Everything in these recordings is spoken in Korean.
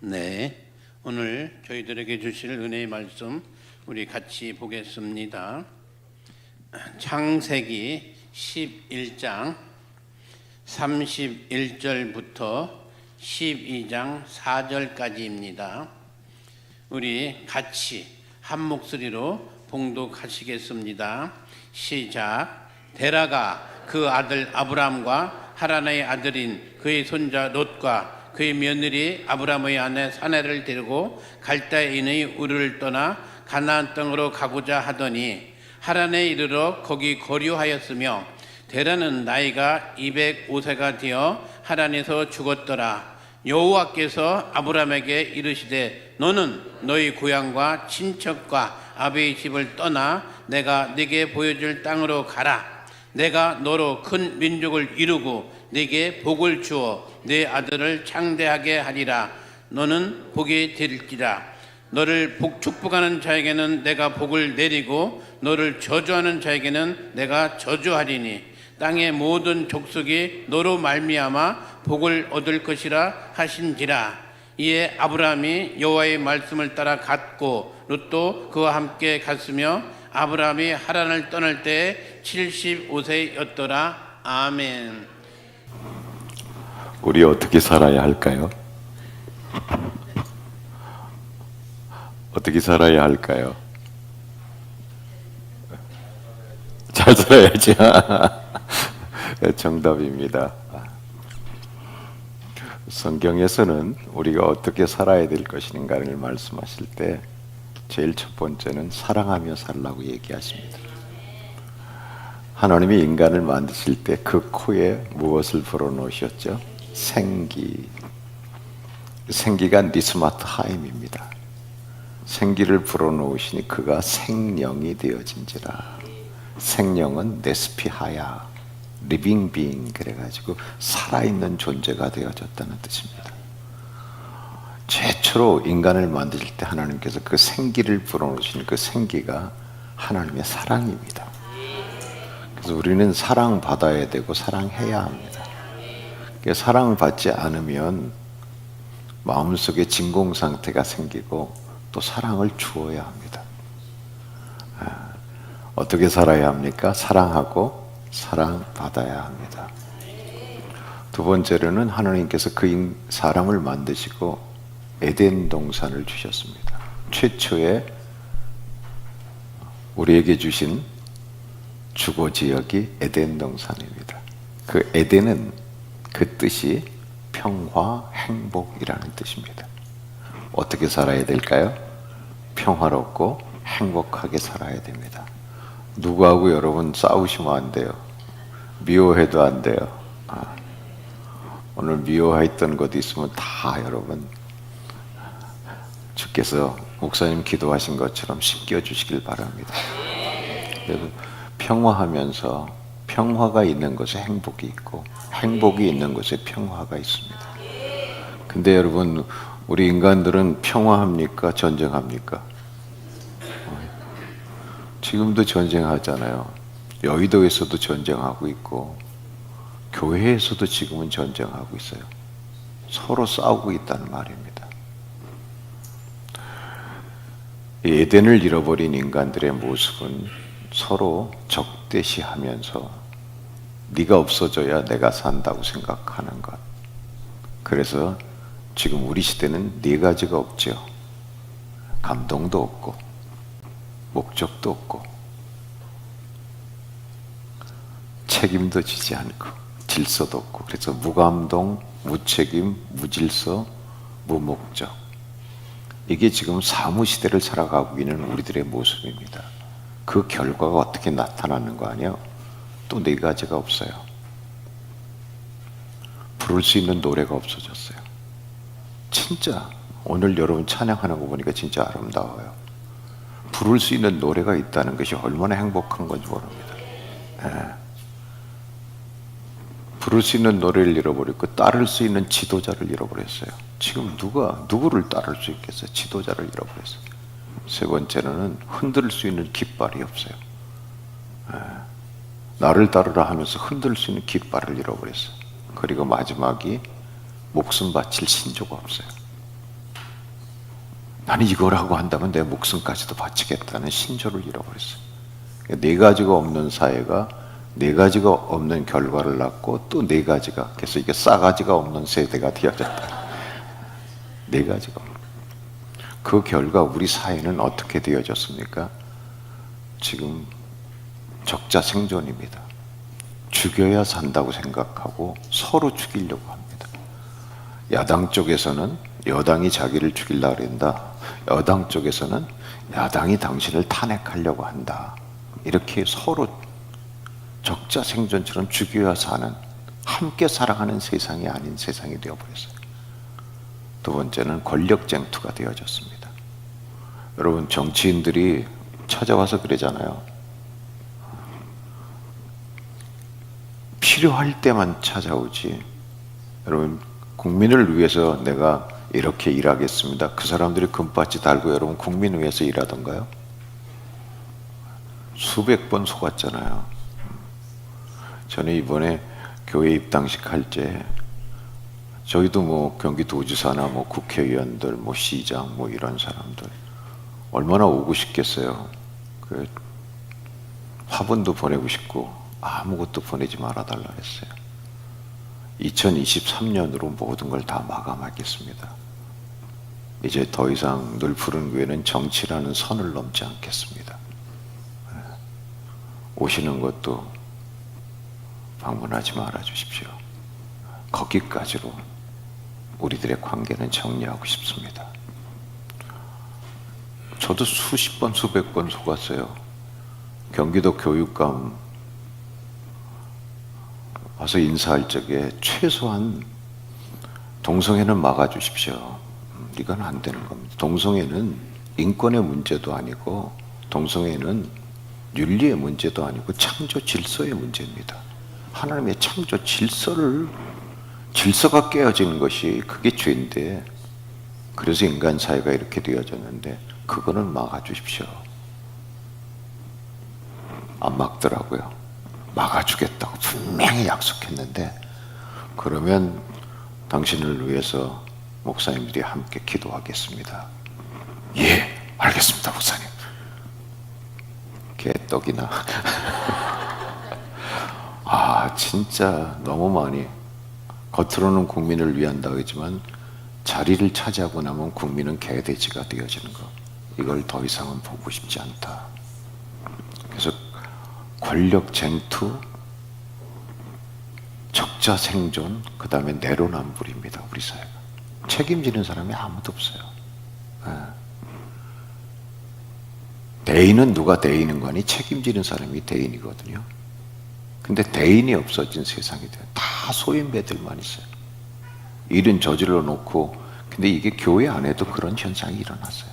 네, 오늘 저희들에게 주실 은혜의 말씀 우리 같이 보겠습니다. 창세기 11장 31절부터 12장 4절까지입니다. 우리 같이 한 목소리로 봉독하시겠습니다. 시작. 데라가 그 아들 아브람과 하란의 아들인 그의 손자 롯과 그의 며느리 아브람의 아내 사내를 데리고 갈대인의 우르를 떠나 가나안 땅으로 가고자 하더니 하란에 이르러 거기 거류하였으며 데라는 나이가 205세가 되어 하란에서 죽었더라. 여호와께서 아브람에게 이르시되 너는 너희 고향과 친척과 아비의 집을 떠나 내가 네게 보여줄 땅으로 가라. 내가 너로 큰 민족을 이루고 네게 복을 주어 네 아들을 창대하게 하리라. 너는 복이 될지라. 너를 축복하는 자에게는 내가 복을 내리고 너를 저주하는 자에게는 내가 저주하리니 땅의 모든 족속이 너로 말미암아 복을 얻을 것이라 하신지라. 이에 아브라함이 여호와의 말씀을 따라 갔고 롯도 그와 함께 갔으며 아브라함이 하란을 떠날 때에 75세였더라. 아멘. 우리 어떻게 살아야 할까요? 어떻게 살아야 할까요? 잘 살아야죠. 정답입니다. 성경에서는 우리가 어떻게 살아야 될 것인가를 말씀하실 때 제일 첫 번째는 사랑하며 살라고 얘기하십니다. 하나님이 인간을 만드실 때 그 코에 무엇을 불어넣으셨죠? 생기. 생기가 니스마트 하임입니다. 생기를 불어넣으시니 그가 생령이 되어진지라. 생령은 네스피하야, 리빙 빙, 그래가지고 살아있는 존재가 되어졌다는 뜻입니다. 최초로 인간을 만드실 때 하나님께서 그 생기를 불어넣으신 그 생기가 하나님의 사랑입니다. 그래서 우리는 사랑받아야 되고 사랑해야 합니다. 사랑을 받지 않으면 마음속에 진공상태가 생기고 또 사랑을 주어야 합니다. 어떻게 살아야 합니까? 사랑하고 사랑받아야 합니다. 두 번째로는 하나님께서 그 사람을 만드시고 에덴 동산을 주셨습니다. 최초에 우리에게 주신 주거 지역이 에덴 동산입니다. 그 에덴은 그 뜻이 평화, 행복이라는 뜻입니다. 어떻게 살아야 될까요? 평화롭고 행복하게 살아야 됩니다. 누구하고 여러분 싸우시면 안 돼요. 미워해도 안 돼요. 오늘 미워했던 것 있으면 다 여러분 주께서 목사님 기도하신 것처럼 씻겨주시길 바랍니다. 그래서 평화하면서 평화가 있는 곳에 행복이 있고 행복이 있는 곳에 평화가 있습니다. 근데 여러분 우리 인간들은 평화합니까? 전쟁합니까? 지금도 전쟁하잖아요. 여의도에서도 전쟁하고 있고 교회에서도 지금은 전쟁하고 있어요. 서로 싸우고 있다는 말입니다. 에덴을 잃어버린 인간들의 모습은 서로 적대시하면서 네가 없어져야 내가 산다고 생각하는 것. 그래서 지금 우리 시대는 네 가지가 없죠. 감동도 없고 목적도 없고 책임도 지지 않고 질서도 없고 그래서 무감동, 무책임, 무질서, 무목적. 이게 지금 사무시대를 살아가고 있는 우리들의 모습입니다. 그 결과가 어떻게 나타나는 거 아니에요? 또 네 가지가 없어요. 부를 수 있는 노래가 없어졌어요. 진짜 오늘 여러분 찬양하는 거 보니까 진짜 아름다워요. 부를 수 있는 노래가 있다는 것이 얼마나 행복한 건지 모릅니다. 부를 수 있는 노래를 잃어버렸고 따를 수 있는 지도자를 잃어버렸어요. 지금 누구를 따를 수 있겠어요? 지도자를 잃어버렸어요. 세 번째로는 흔들 수 있는 깃발이 없어요. 나를 따르라 하면서 흔들 수 있는 깃발을 잃어버렸어요. 그리고 마지막이 목숨 바칠 신조가 없어요. 나는 이거라고 한다면 내 목숨까지도 바치겠다는 신조를 잃어버렸어요. 네 가지가 없는 사회가 네 가지가 없는 결과를 낳고 또 네 가지가, 그래서 이게 싸가지가 없는 세대가 되어졌다. 네 가지가 없는. 그 결과 우리 사회는 어떻게 되어졌습니까? 지금 적자 생존입니다. 죽여야 산다고 생각하고 서로 죽이려고 합니다. 야당 쪽에서는 여당이 자기를 죽이려고 한다. 여당 쪽에서는 야당이 당신을 탄핵하려고 한다. 이렇게 서로 적자 생존처럼 죽여야 사는, 함께 살아가는 세상이 아닌 세상이 되어버렸어요. 두 번째는 권력 쟁투가 되어졌습니다. 여러분, 정치인들이 찾아와서 그러잖아요. 필요할 때만 찾아오지. 여러분, 국민을 위해서 내가 이렇게 일하겠습니다. 그 사람들이 금바지 달고 여러분 국민을 위해서 일하던가요? 수백 번 속았잖아요. 저는 이번에 교회 입당식 할 때 저희도 뭐 경기도지사나 뭐 국회의원들, 뭐 시장, 뭐 이런 사람들 얼마나 오고 싶겠어요. 그 화분도 보내고 싶고 아무것도 보내지 말아달라 했어요. 2023년으로 모든 걸 다 마감하겠습니다. 이제 더 이상 늘 푸른 교회는 정치라는 선을 넘지 않겠습니다. 오시는 것도 방문하지 말아 주십시오. 거기까지로 우리들의 관계는 정리하고 싶습니다. 저도 수십 번, 수백 번 속았어요. 경기도 교육감 와서 인사할 적에 최소한 동성애는 막아주십시오. 이건 안 되는 겁니다. 동성애는 인권의 문제도 아니고 동성애는 윤리의 문제도 아니고 창조 질서의 문제입니다. 하나님의 창조 질서가 깨어지는 것이 그게 죄인데, 그래서 인간 사회가 이렇게 되어졌는데 그거는 막아주십시오. 안 막더라고요. 막아주겠다고 분명히 약속했는데, 그러면 당신을 위해서 목사님들이 함께 기도하겠습니다. 예, 알겠습니다, 목사님. 개떡이나. 아, 진짜 너무 많이, 겉으로는 국민을 위한다고 했지만 자리를 차지하고 나면 국민은 개돼지가 되어지는 것, 이걸 더 이상은 보고 싶지 않다. 그래서 권력 쟁투, 적자 생존, 그 다음에 내로남불입니다. 우리 사회가 책임지는 사람이 아무도 없어요. 대인은 누가 대인인 거니? 책임지는 사람이 대인이거든요. 근데 대인이 없어진 세상이 돼요. 다 소인배들만 있어요. 일은 저질러 놓고, 근데 이게 교회 안에도 그런 현상이 일어났어요.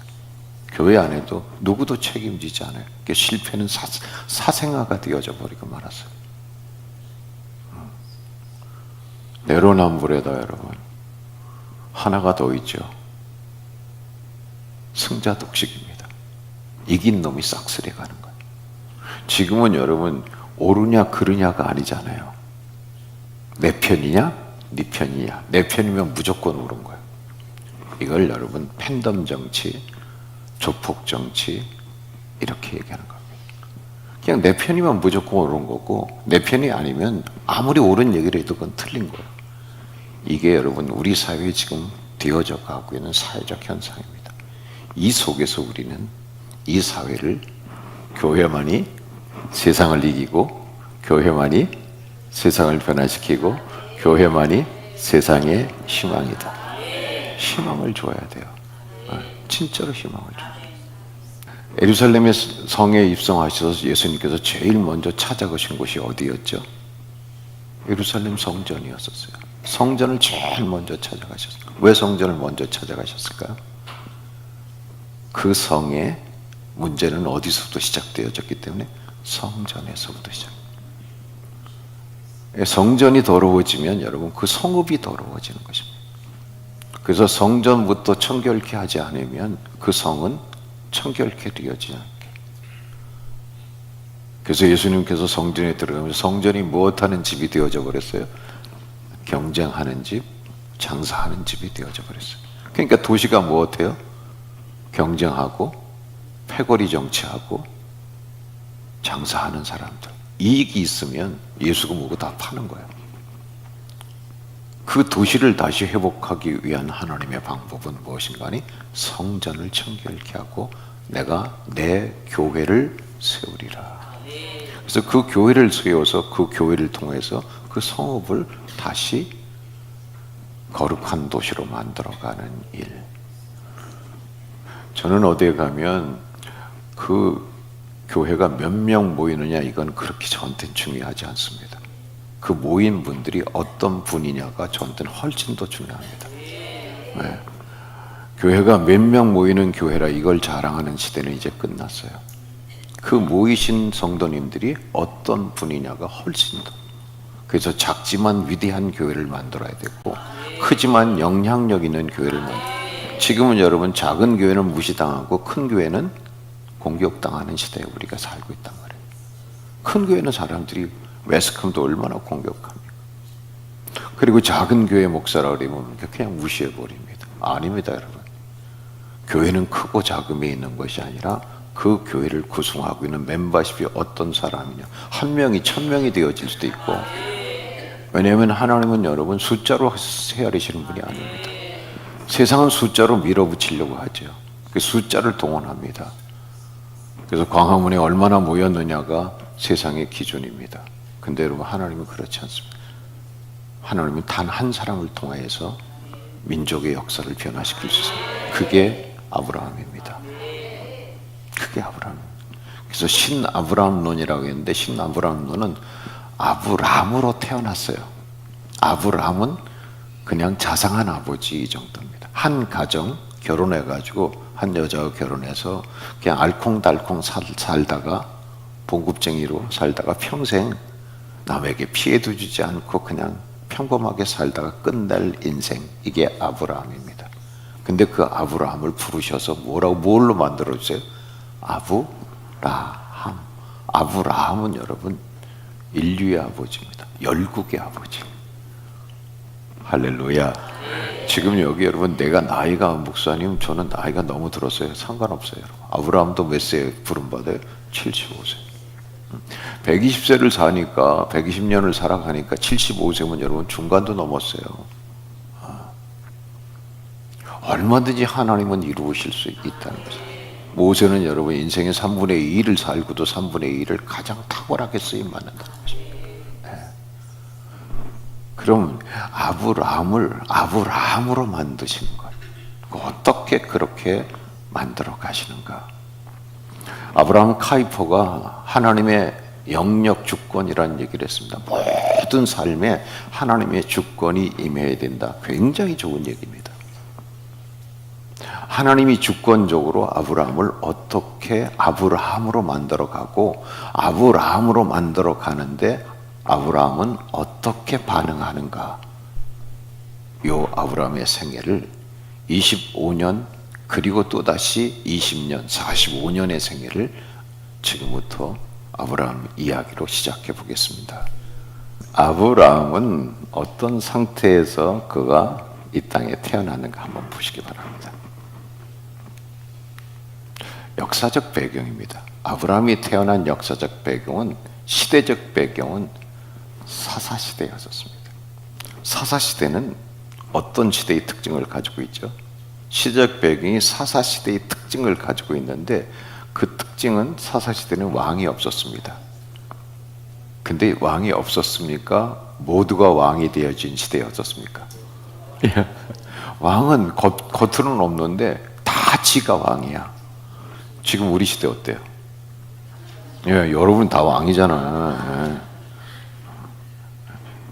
교회 안에도 누구도 책임지지 않아요. 실패는 사생아가 되어져 버리고 말았어요. 내로남불에다 여러분 하나가 더 있죠. 승자독식입니다. 이긴 놈이 싹쓸이 가는 거예요. 지금은 여러분 옳으냐 그르냐가 아니잖아요. 내 편이냐 네 편이냐. 내 편이면 무조건 옳은 거예요. 이걸 여러분 팬덤 정치, 조폭 정치 이렇게 얘기하는 겁니다. 그냥 내 편이면 무조건 옳은 거고 내 편이 아니면 아무리 옳은 얘기를 해도 그건 틀린 거예요. 이게 여러분 우리 사회에 지금 되어져 가고 있는 사회적 현상입니다. 이 속에서 우리는 이 사회를, 교회만이 세상을 이기고 교회만이 세상을 변화시키고 교회만이 세상의 희망이다. 희망을 줘야 돼요. 진짜로 희망을 줘야 돼요. 예루살렘의 성에 입성하셔서 예수님께서 제일 먼저 찾아가신 곳이 어디였죠? 예루살렘 성전이었었어요. 성전을 제일 먼저 찾아가셨어요. 왜 성전을 먼저 찾아가셨을까요? 그 성의 문제는 어디서부터 시작되어졌기 때문에 성전에서부터 시작합니다. 성전이 더러워지면 여러분 그 성읍이 더러워지는 것입니다. 그래서 성전부터 청결케 하지 않으면 그 성은 청결케 되어지지 않게. 그래서 예수님께서 성전에 들어가면서 성전이 무엇하는 집이 되어져 버렸어요? 경쟁하는 집, 장사하는 집이 되어져 버렸어요. 그러니까 도시가 무엇해요? 경쟁하고 패거리 정치하고 장사하는 사람들, 이익이 있으면 예수가 뭐고 다 파는 거예요. 그 도시를 다시 회복하기 위한 하나님의 방법은 무엇인가 하니 성전을 청결케 하고 내가 내 교회를 세우리라. 그래서 그 교회를 세워서 그 교회를 통해서 그 성읍을 다시 거룩한 도시로 만들어가는 일. 저는 어디에 가면 그 교회가 몇 명 모이느냐 이건 그렇게 저한테는 중요하지 않습니다. 그 모인 분들이 어떤 분이냐가 저한테는 훨씬 더 중요합니다. 네. 교회가 몇 명 모이는 교회라 이걸 자랑하는 시대는 이제 끝났어요. 그 모이신 성도님들이 어떤 분이냐가 훨씬 더. 그래서 작지만 위대한 교회를 만들어야 되고 크지만 영향력 있는 교회를 지금은 여러분 작은 교회는 무시당하고 큰 교회는 공격당하는 시대에 우리가 살고 있단 말이에요. 큰 교회는 사람들이 웨스컴도 얼마나 공격합니까? 그리고 작은 교회 목사라 그러면 그냥 무시해버립니다. 아닙니다, 여러분. 교회는 크고 작음에 있는 것이 아니라 그 교회를 구성하고 있는 멤버십이 어떤 사람이냐. 한 명이 1000명이 되어질 수도 있고. 왜냐하면 하나님은 여러분 숫자로 헤아리시는 분이 아닙니다. 세상은 숫자로 밀어붙이려고 하죠. 그 숫자를 동원합니다. 그래서 광화문에 얼마나 모였느냐가 세상의 기준입니다. 근데 여러분 하나님은 그렇지 않습니다. 하나님은 단 한 사람을 통해서 민족의 역사를 변화시킬 수 있습니다. 그게 아브라함입니다. 그게 아브라함. 그래서 신아브라함론이라고 했는데 신아브라함론은 아브라함으로 태어났어요. 아브라함은 그냥 자상한 아버지 이 정도입니다. 한 가정 결혼해가지고 한 여자와 결혼해서 그냥 알콩달콩 살다가 봉급쟁이로 살다가 평생 남에게 피해도 주지 않고 그냥 평범하게 살다가 끝날 인생, 이게 아브라함입니다. 근데 그 아브라함을 부르셔서 뭘로 만들어주세요? 아브라함. 아브라함은 여러분 인류의 아버지입니다. 열국의 아버지. 할렐루야. 지금 여기 여러분 내가 나이가 목사님 저는 나이가 너무 들었어요. 상관없어요. 여러분. 아브라함도 몇 세 부름받아요? 75세. 120세를 사니까 120년을 살아가니까 75세면 여러분 중간도 넘었어요. 얼마든지 하나님은 이루실 수 있다는 거죠. 모세는 여러분 인생의 3분의 2를 살고도 3분의 2를 가장 탁월하게 쓰임 받는다는 거죠. 네. 그럼 아브라함을 아브라함으로 만드시는 거예요. 어떻게 그렇게 만들어 가시는가? 아브라함 카이퍼가 하나님의 영역 주권이라는 얘기를 했습니다. 모든 삶에 하나님의 주권이 임해야 된다. 굉장히 좋은 얘기입니다. 하나님이 주권적으로 아브라함을 어떻게 아브라함으로 만들어 가고 아브라함으로 만들어 가는데 아브라함은 어떻게 반응하는가? 요 아브라함의 생애를 25년 그리고 또다시 20년, 45년의 생애를 지금부터 아브라함 이야기로 시작해 보겠습니다. 아브라함은 어떤 상태에서 그가 이 땅에 태어났는가 한번 보시기 바랍니다. 역사적 배경입니다. 아브라함이 태어난 역사적 배경은 시대적 배경은 사사시대였었습니다. 사사시대는 어떤 시대의 특징을 가지고 있죠? 시대적 배경이 사사시대의 특징을 가지고 있는데 그 특징은 사사시대는 왕이 없었습니다. 근데 왕이 없었습니까? 모두가 왕이 되어진 시대였었습니까? 왕은 겉으로는 없는데 다 지가 왕이야. 지금 우리 시대 어때요? 예, 여러분 다 왕이잖아. 예.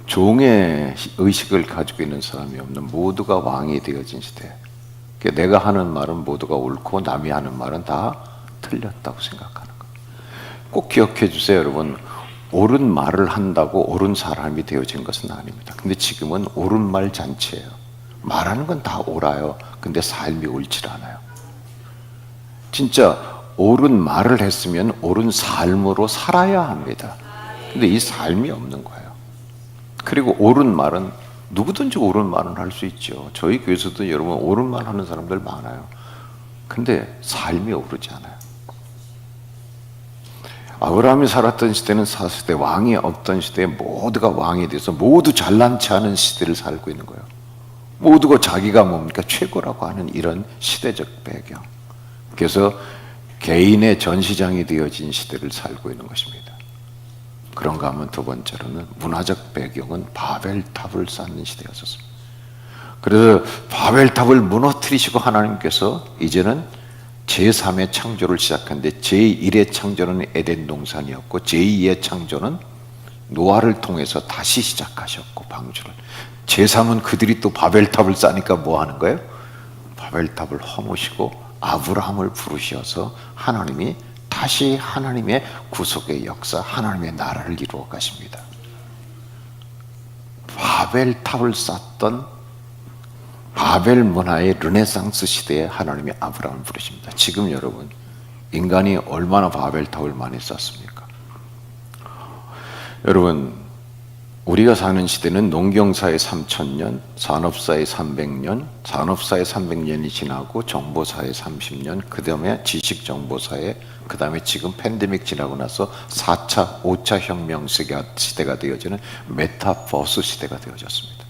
종의 의식을 가지고 있는 사람이 없는 모두가 왕이 되어진 시대. 내가 하는 말은 모두가 옳고 남이 하는 말은 다 틀렸다고 생각하는 거예요. 꼭 기억해 주세요, 여러분. 옳은 말을 한다고 옳은 사람이 되어진 것은 아닙니다. 근데 지금은 옳은 말 잔치예요. 말하는 건 다 옳아요. 근데 삶이 옳지 않아요. 진짜 옳은 말을 했으면 옳은 삶으로 살아야 합니다. 근데 이 삶이 없는 거예요. 그리고 옳은 말은 누구든지 옳은 말은 할 수 있죠. 저희 교회에서도 여러분 옳은 말 하는 사람들 많아요. 근데 삶이 오르지 않아요. 아브라함이 살았던 시대는 사시대, 왕이 없던 시대에 모두가 왕이 돼서 모두 잘난 체 하는 시대를 살고 있는 거예요. 모두가 자기가 뭡니까? 최고라고 하는 이런 시대적 배경. 그래서 개인의 전시장이 되어진 시대를 살고 있는 것입니다. 그런가 하면 두 번째로는 문화적 배경은 바벨탑을 쌓는 시대였었습니다. 그래서 바벨탑을 무너뜨리시고 하나님께서 이제는 제3의 창조를 시작하는데 제1의 창조는 에덴 동산이었고 제2의 창조는 노아를 통해서 다시 시작하셨고 방주를. 제3은 그들이 또 바벨탑을 쌓으니까 뭐 하는 거예요? 바벨탑을 허무시고 아브라함을 부르셔서 하나님이 다시 하나님의 구속의 역사, 하나님의 나라를 이루어 가십니다. 바벨탑을 쌓던 바벨 문화의 르네상스 시대에 하나님이 아브라함을 부르십니다. 지금 여러분, 인간이 얼마나 바벨탑을 많이 쌓습니까? 여러분, 우리가 사는 시대는 농경사의 3000년, 산업사의 300년, 산업사의 300년이 지나고 정보사의 30년, 그 다음에 지식정보사의, 그 다음에 지금 팬데믹 지나고 나서 4차, 5차 혁명 시대가 되어지는 메타버스 시대가 되어졌습니다.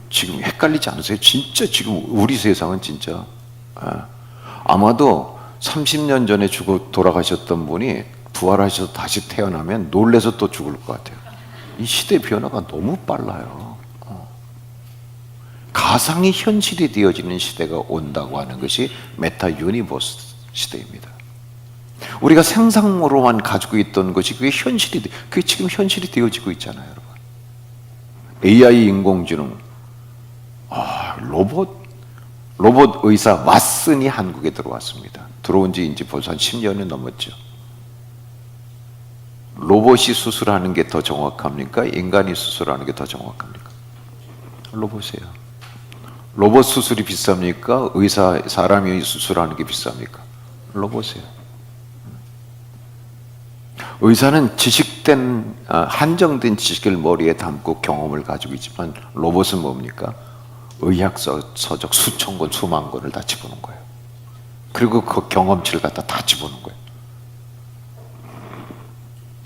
지금 헷갈리지 않으세요? 진짜 지금 우리 세상은 진짜 아마도 30년 전에 죽어 돌아가셨던 분이 부활하셔서 다시 태어나면 놀래서 또 죽을 것 같아요. 이 시대 변화가 너무 빨라요. 가상이 현실이 되어지는 시대가 온다고 하는 것이 메타 유니버스 시대입니다. 우리가 상상으로만 가지고 있던 것이 그게 지금 현실이 되어지고 있잖아요, 여러분. AI 인공지능, 로봇 의사 왓슨이 한국에 들어왔습니다. 들어온 지 이제 벌써 한 10년이 넘었죠. 로봇이 수술하는 게 더 정확합니까? 인간이 수술하는 게 더 정확합니까? 로봇이에요. 로봇 수술이 비쌉니까? 사람이 수술하는 게 비쌉니까? 로봇이에요. 의사는 한정된 지식을 머리에 담고 경험을 가지고 있지만 로봇은 뭡니까? 의학 서적 수천 권, 수만 권을 다 집어넣은 거예요. 그리고 그 경험치를 갖다 다 집어넣은 거예요.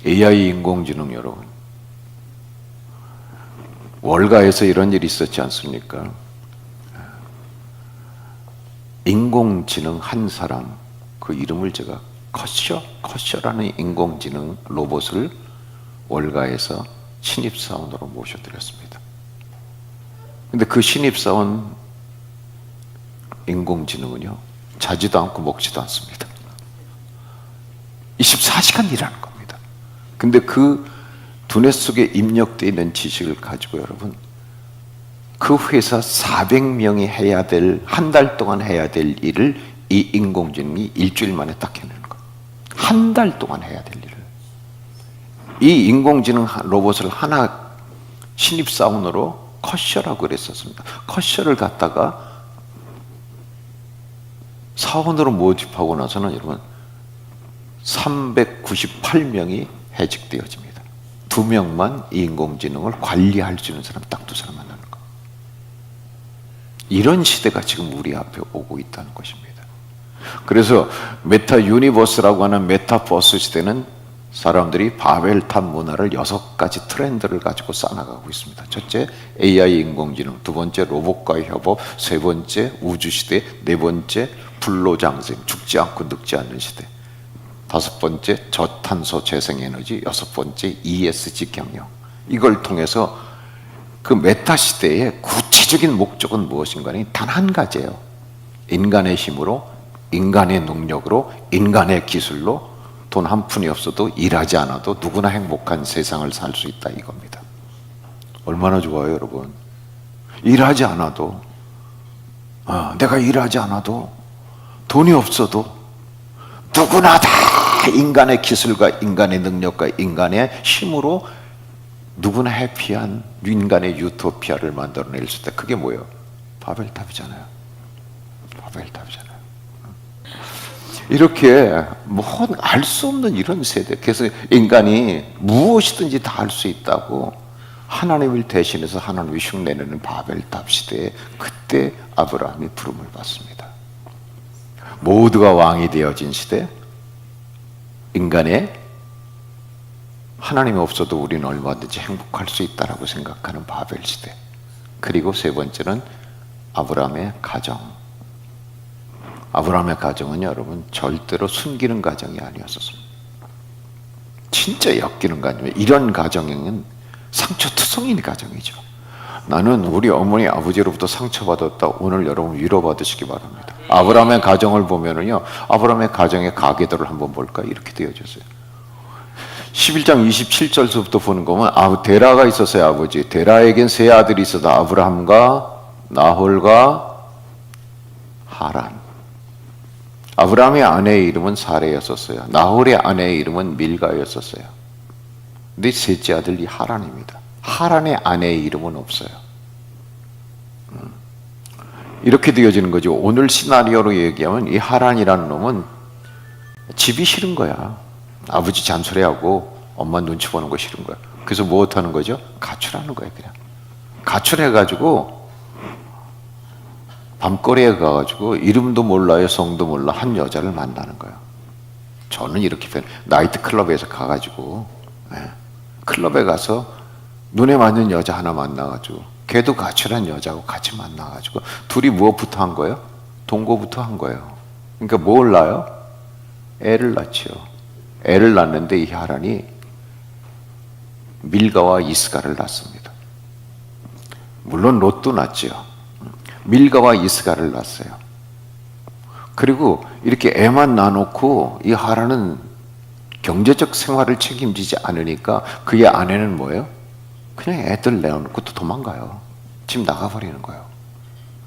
AI 인공지능 여러분, 월가에서 이런 일이 있었지 않습니까? 인공지능 한 사람, 그 이름을 제가 커셔라는 인공지능 로봇을 월가에서 신입사원으로 모셔드렸습니다. 근데 그 신입사원 인공지능은요, 자지도 않고 먹지도 않습니다. 24시간 일하는 겁니다. 근데 그 두뇌 속에 입력되어 있는 지식을 가지고 여러분, 그 회사 400명이 해야 될, 한 달 동안 해야 될 일을 이 인공지능이 일주일 만에 딱 해내는 거예요. 한 달 동안 해야 될 일을. 이 인공지능 로봇을 하나 신입사원으로 커셔라고 그랬었습니다. 커셔를 갖다가 사원으로 모집하고 나서는 여러분 398명이 해직되어집니다. 2명만 이 인공지능을 관리할 수 있는 사람 딱 2사람 만나는 거. 이런 시대가 지금 우리 앞에 오고 있다는 것입니다. 그래서 메타 유니버스라고 하는 메타버스 시대는 사람들이 바벨탑 문화를 6가지 트렌드를 가지고 쌓아나가고 있습니다. 첫째, AI 인공지능. 두 번째, 로봇과의 협업. 세 번째, 우주시대. 네 번째, 불로장생. 죽지 않고 늙지 않는 시대. 다섯 번째, 저탄소 재생에너지. 여섯 번째, ESG 경영. 이걸 통해서 그 메타 시대의 구체적인 목적은 무엇인가? 단 한 가지예요. 인간의 힘으로, 인간의 능력으로, 인간의 기술로 돈 한 푼이 없어도 일하지 않아도 누구나 행복한 세상을 살 수 있다 이겁니다. 얼마나 좋아요, 여러분. 일하지 않아도, 내가 일하지 않아도, 돈이 없어도 누구나 다 인간의 기술과 인간의 능력과 인간의 힘으로 누구나 해피한 인간의 유토피아를 만들어낼 수 있다. 그게 뭐예요? 바벨탑이잖아요. 바벨탑이잖아요. 이렇게 알 수 없는 이런 세대. 그래서 인간이 무엇이든지 다 할 수 있다고 하나님을 대신해서 하나님이 흉내내는 바벨탑 시대에 그때 아브라함이 부름을 받습니다. 모두가 왕이 되어진 시대, 인간의 하나님이 없어도 우리는 얼마든지 행복할 수 있다라고 생각하는 바벨 시대. 그리고 세 번째는 아브라함의 가정. 아브라함의 가정은 여러분 절대로 숨기는 가정이 아니었었습니다. 진짜 엮이는 가정이에요. 이런 가정은 상처투성이는 가정이죠. 나는 우리 어머니 아버지로부터 상처받았다. 오늘 여러분 위로받으시기 바랍니다. 아브라함의 가정을 보면은요, 아브라함의 가정의 가계도를 한번 볼까? 이렇게 되어졌어요. 11장 27절부터 보는 거면 데라가 있었어요. 아버지 데라에겐 세 아들이 있었다. 아브라함과 나홀과 하란. 아브라함의 아내의 이름은 사레였었어요. 나홀의 아내의 이름은 밀가였었어요. 근데 셋째 아들이 하란입니다. 하란의 아내의 이름은 없어요. 이렇게 되어지는 거죠. 오늘 시나리오로 얘기하면 이 하란이라는 놈은 집이 싫은 거야. 아버지 잔소리하고 엄마 눈치 보는 거 싫은 거야. 그래서 뭐 하는 거죠? 가출하는 거예요. 그냥 가출해가지고 밤거리에 가가지고 이름도 몰라요, 성도 몰라 한 여자를 만나는 거예요. 저는 이렇게 나이트 클럽에서 가가지고 클럽에 가서 눈에 맞는 여자 하나 만나가지고 걔도 가출한 여자하고 같이 만나가지고 둘이 무엇부터 한 거예요? 동거부터 한 거예요. 그러니까 뭘 낳아요? 애를 낳죠. 애를 낳는데 이 하란이 밀가와 이스가를 낳습니다. 물론 롯도 낳죠. 밀가와 이스가를 낳았어요. 그리고 이렇게 애만 낳아놓고 이 하란은 경제적 생활을 책임지지 않으니까 그의 아내는 뭐예요? 그냥 애들 내어놓고 또 도망가요. 집 나가버리는 거예요.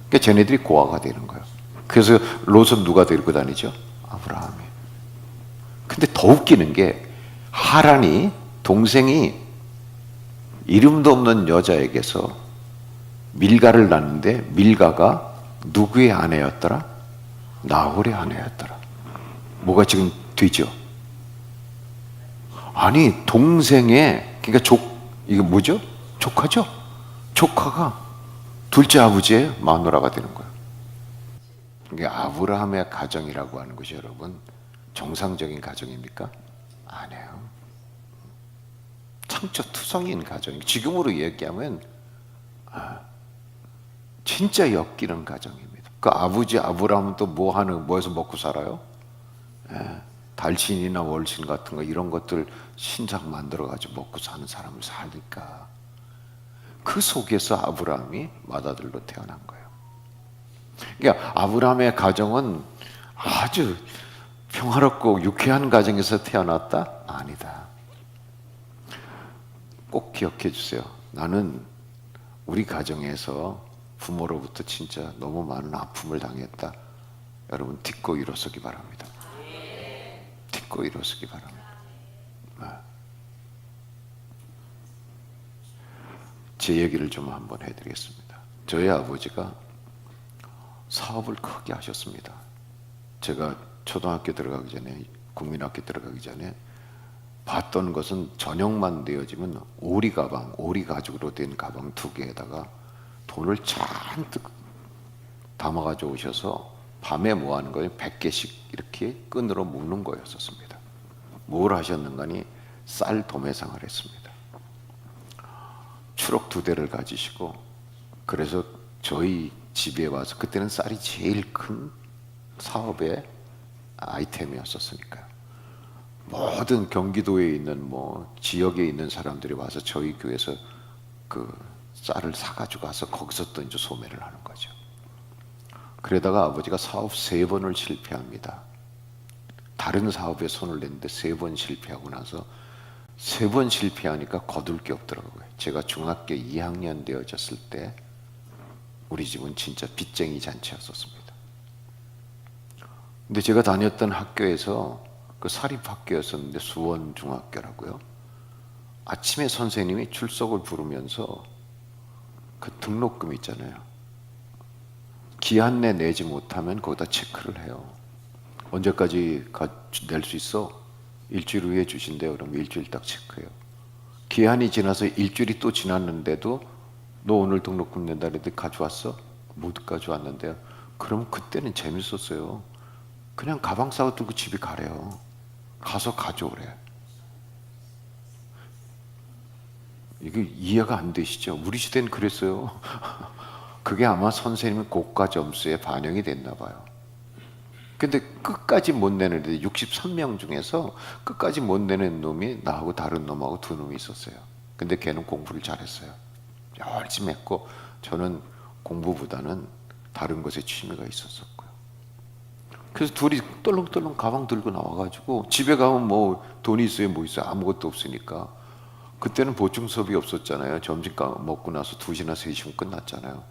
그러니까 쟤네들이 고아가 되는 거예요. 그래서 롯은 누가 데리고 다니죠? 아브라함이. 근데 더 웃기는 게 하란이 동생이 이름도 없는 여자에게서 밀가를 낳는데 밀가가 누구의 아내였더라? 나홀의 아내였더라. 뭐가 지금 되죠? 아니 동생의 그러니까 이게 뭐죠? 조카죠? 조카가 둘째 아버지의 마누라가 되는 거예요. 이게 아브라함의 가정이라고 하는 것이 여러분 정상적인 가정입니까? 아니에요. 상처투성이인 가정. 지금으로 얘기하면 진짜 엮이는 가정입니다. 그 아버지 아브라함은 또 뭐해서 먹고 살아요? 달신이나 월신 같은 거 이런 것들 신작 만들어가지고 먹고 사는 사람을 살니까 그 속에서 아브라함이 맏아들로 태어난 거예요. 그러니까 아브라함의 가정은 아주 평화롭고 유쾌한 가정에서 태어났다? 아니다. 꼭 기억해 주세요. 나는 우리 가정에서 부모로부터 진짜 너무 많은 아픔을 당했다. 여러분 딛고 일어서기 바랍니다. 딛고 일어서기 바랍니다. 제 얘기를 좀 한번 해드리겠습니다. 저희 아버지가 사업을 크게 하셨습니다. 제가 초등학교 들어가기 전에 국민학교 들어가기 전에 봤던 것은 저녁만 되어지면 오리 가방, 오리 가죽으로 된 가방 2개에다가 돈을 잔뜩 담아가지고 오셔서 밤에 뭐 하는 거예요? 100개씩 이렇게 끈으로 묶는 거였었습니다. 뭘 하셨는가니 쌀 도매상을 했습니다. 추록 2대를 가지시고 그래서 저희 집에 와서 그때는 쌀이 제일 큰 사업의 아이템이었었으니까요. 모든 경기도에 있는 지역에 있는 사람들이 와서 저희 교회에서 그 쌀을 사가지고 가서 거기서 또 이제 소매를 하는 거죠. 그러다가 아버지가 사업 3번을 실패합니다. 다른 사업에 손을 냈는데 3번 실패하고 나서 3번 실패하니까 거둘 게 없더라고요. 제가 중학교 2학년 되어졌을 때 우리 집은 진짜 빚쟁이 잔치였었습니다. 근데 제가 다녔던 학교에서 그 사립학교였었는데 수원중학교라고요. 아침에 선생님이 출석을 부르면서 그 등록금 있잖아요. 기한 내 내지 못하면 거기다 체크를 해요. 언제까지 낼 수 있어? 일주일 후에 주신대요. 그럼 일주일 딱 체크해요. 기한이 지나서 일주일이 또 지났는데도 너 오늘 등록금 낸다 그랬는데 가져왔어? 못 가져왔는데요. 그럼 그때는 재밌었어요. 그냥 가방 싸고 들고 집에 가래요. 가서 가져오래. 이게 이해가 안 되시죠? 우리 시대는 그랬어요. 그게 아마 선생님의 고가 점수에 반영이 됐나 봐요. 근데 끝까지 못 내는데 63명 중에서 끝까지 못 내는 놈이 나하고 다른 놈하고 두 놈이 있었어요. 근데 걔는 공부를 잘했어요. 열심히 했고 저는 공부보다는 다른 것에 취미가 있었었고요. 그래서 둘이 떨렁떨렁 가방 들고 나와가지고 집에 가면 뭐 돈이 있어요 뭐 있어요 아무것도 없으니까. 그때는 보충 수업이 없었잖아요. 점심 먹고 나서 2시나 3시면 끝났잖아요.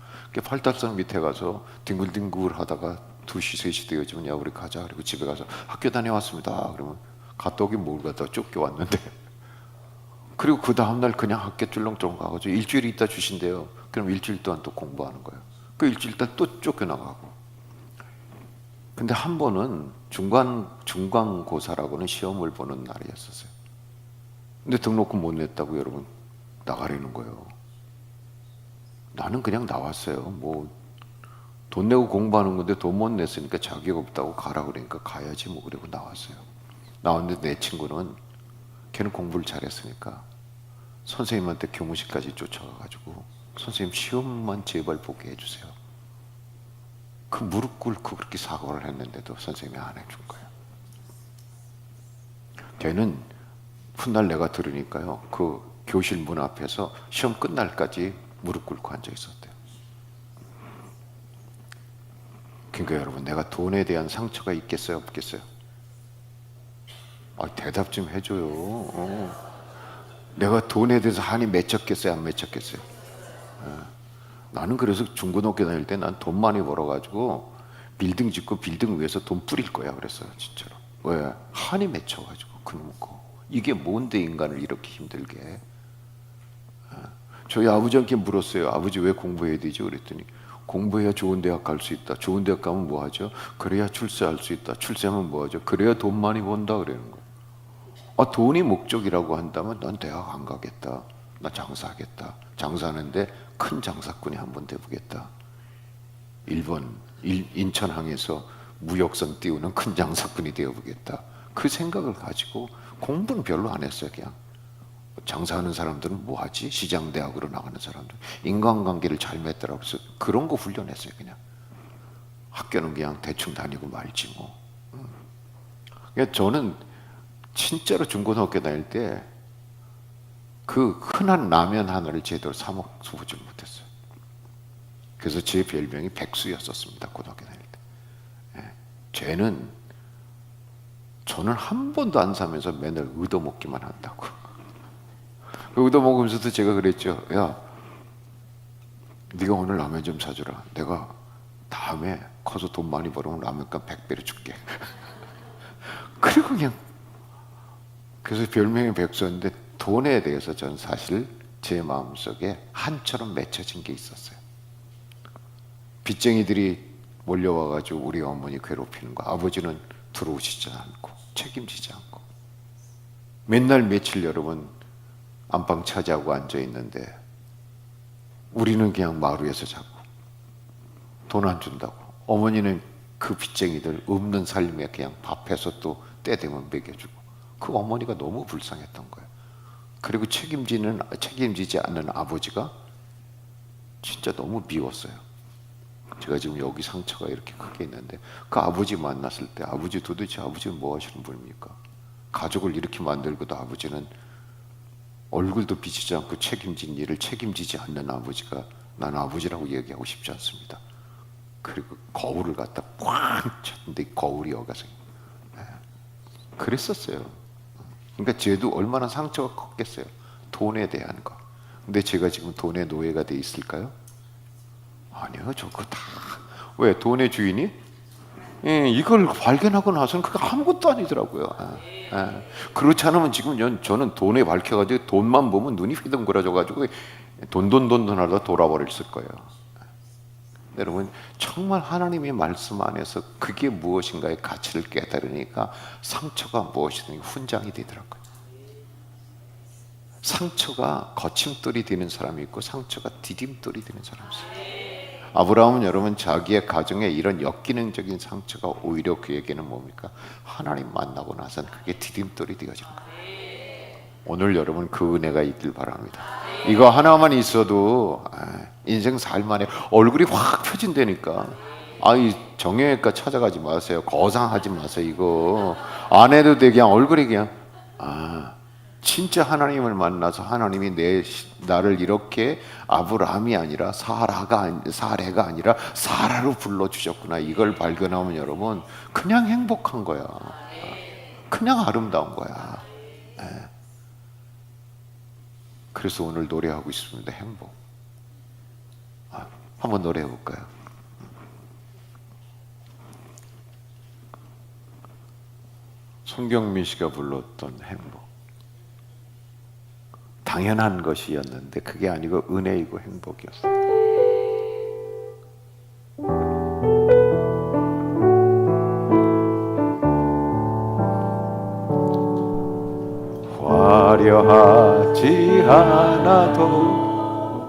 팔달산 밑에 가서 뒹굴뒹굴 하다가 2시 3시 되어지면 야 우리 가자. 그리고 집에 가서 학교 다녀왔습니다. 그러면 갔다 오긴 뭘 갔다 쫓겨왔는데 그리고 그 다음날 그냥 학교 쫄렁쫄렁 가가지고 일주일 있다 주신대요. 그럼 일주일 동안 또 공부하는 거예요. 그 일주일 동안 또 쫓겨나가고. 근데 한 번은 중간고사라고는 시험을 보는 날이었었어요. 근데 등록금 못 냈다고 여러분 나가라는 거예요. 나는 그냥 나왔어요. 뭐 돈 내고 공부하는 건데 돈 못 냈으니까 자격 없다고 가라 그러니까 가야지 뭐 그러고 나왔어요. 나왔는데 내 친구는 걔는 공부를 잘했으니까 선생님한테 교무실까지 쫓아가가지고 선생님 시험만 제발 보게 해주세요. 그 무릎 꿇고 그렇게 사과를 했는데도 선생님이 안 해준 거예요. 걔는 훗날 내가 들으니까요 그 교실 문 앞에서 시험 끝날까지 무릎 꿇고 앉아 있었대요. 그러니까 여러분 내가 돈에 대한 상처가 있겠어요 없겠어요? 대답 좀 해줘요. 내가 돈에 대해서 한이 맺혔겠어요 안 맺혔겠어요? 나는 그래서 중고등학교 다닐 때 난 돈 많이 벌어가지고 빌딩 짓고 빌딩 위에서 돈 뿌릴 거야 그랬어요 진짜로. 왜? 한이 맺혀가지고 그놈 거. 이게 뭔데 인간을 이렇게 힘들게. 저희 아버지한테 물었어요. 아버지 왜 공부해야 되지? 그랬더니 공부해야 좋은 대학 갈 수 있다. 좋은 대학 가면 뭐 하죠? 그래야 출세할 수 있다. 출세하면 뭐 하죠? 그래야 돈 많이 번다 그러는 거예요. 돈이 목적이라고 한다면 난 대학 안 가겠다. 나 장사하겠다. 장사하는데 큰 장사꾼이 한번 돼보겠다. 일본 인천항에서 무역선 띄우는 큰 장사꾼이 되어보겠다. 그 생각을 가지고 공부는 별로 안 했어요. 그냥 장사하는 사람들은 뭐 하지? 시장대학으로 나가는 사람들 인간관계를 잘 맺더라고. 그래서 그런 거 훈련했어요. 그냥 학교는 그냥 대충 다니고 말지 뭐. 그러니까 저는 진짜로 중고등학교 다닐 때 그 흔한 라면 하나를 제대로 사 먹지 못했어요. 그래서 제 별명이 백수였었습니다. 고등학교 다닐 때. 죄는 저는 한 번도 안 사면서 맨날 얻어먹기만 한다고. 얻어먹으면서도 제가 그랬죠. 야, 네가 오늘 라면 좀 사주라. 내가 다음에 커서 돈 많이 벌으면 라면값 100배로 줄게. 그리고 그냥 그래서 별명이 백수였는데 돈에 대해서 전 사실 제 마음속에 한처럼 맺혀진 게 있었어요. 빚쟁이들이 몰려와가지고 우리 어머니 괴롭히는 거 아버지는 들어오시지 않고 책임지지 않고 맨날 며칠 여러분 안방 차지하고 앉아있는데 우리는 그냥 마루에서 자고 돈 안 준다고. 어머니는 그 빚쟁이들 없는 삶에 그냥 밥해서 또 때 되면 먹여주고. 그 어머니가 너무 불쌍했던 거예요. 그리고 책임지지 않는 아버지가 진짜 너무 미웠어요. 제가 지금 여기 상처가 이렇게 크게 있는데 그 아버지 만났을 때 아버지 도대체 아버지는 뭐 하시는 분입니까? 가족을 이렇게 만들고도 아버지는 얼굴도 비치지 않고 책임진 일을 책임지지 않는 아버지가 난 아버지라고 얘기하고 싶지 않습니다. 그리고 거울을 갖다 꽝 쳤는데 거울이 여가서 그랬었어요. 그러니까 쟤도 얼마나 상처가 컸겠어요. 돈에 대한 거. 근데 제가 지금 돈의 노예가 돼 있을까요? 아니요. 저거 다 왜? 돈의 주인이 이걸 발견하고 나서는 그거 아무것도 아니더라고요. 그렇지 않으면 지금 저는 돈에 밝혀가지고 돈만 보면 눈이 휘둥그러져가지고 돈 하다 돌아버렸을 거예요. 여러분 정말 하나님의 말씀 안에서 그게 무엇인가의 가치를 깨달으니까 상처가 무엇이든 훈장이 되더라고요. 상처가 거침돌이 되는 사람이 있고 상처가 디딤돌이 되는 사람이 있어요. 아브라함은 여러분 자기의 가정에 이런 역기능적인 상처가 오히려 그에게는 뭡니까? 하나님 만나고 나서는 그게 디딤돌이 되어진 거예요. 오늘 여러분 그 은혜가 있길 바랍니다. 이거 하나만 있어도 인생 살만해. 얼굴이 확 펴진다니까. 아이 정형외과 찾아가지 마세요. 거상하지 마세요. 이거 안 해도 돼. 그냥 얼굴이 그냥 진짜 하나님을 만나서 하나님이 나를 이렇게 아브라함이 아니라 사레가 아니라 사라로 불러주셨구나. 이걸 발견하면 여러분 그냥 행복한 거야. 그냥 아름다운 거야. 그래서 오늘 노래하고 있습니다. 행복. 한번 노래해 볼까요? 송경민 씨가 불렀던 행복. 당연한 것이었는데 그게 아니고 은혜이고 행복이었어요. 화려하지 않아도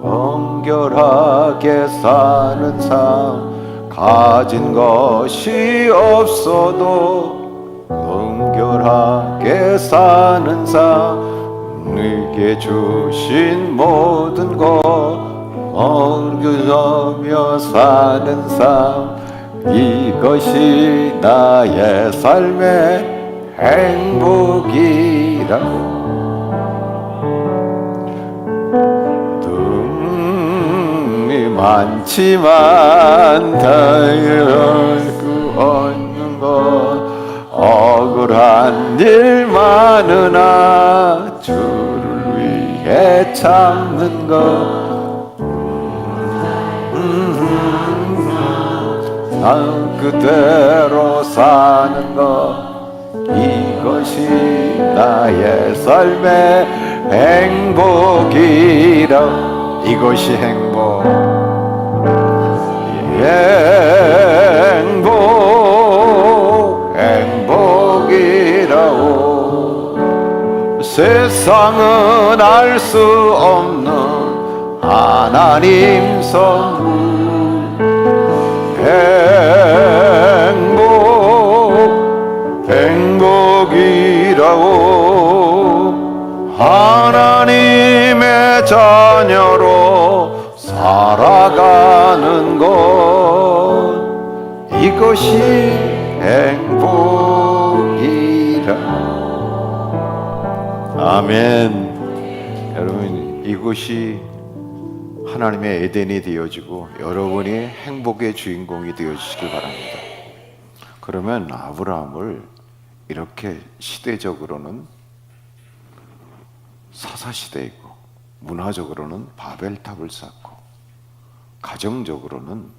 정결하게 사는 삶, 가진 것이 없어도 정결하게 사는 삶, 네게 주신 모든 것 엉겨주며 사는 삶, 이것이 나의 삶의 행복이라. dum이 많지만 다할 수 없는 것, 억울한 일 많으나 주를 위해 참는 것, 그대로 사는 것, 이것이 나의 삶의 행복이라. 이것이 행복, 행복이라오. 세상은 알 수 없는 하나님 선물, 행복이라고. 하나님의 자녀로 살아가는 것, 이것이 행복이라. 아멘. 여러분 이것이 하나님의 에덴이 되어지고 여러분이 행복의 주인공이 되어주시길 바랍니다. 그러면 아브라함을 이렇게 시대적으로는 사사시대이고 문화적으로는 바벨탑을 쌓고 가정적으로는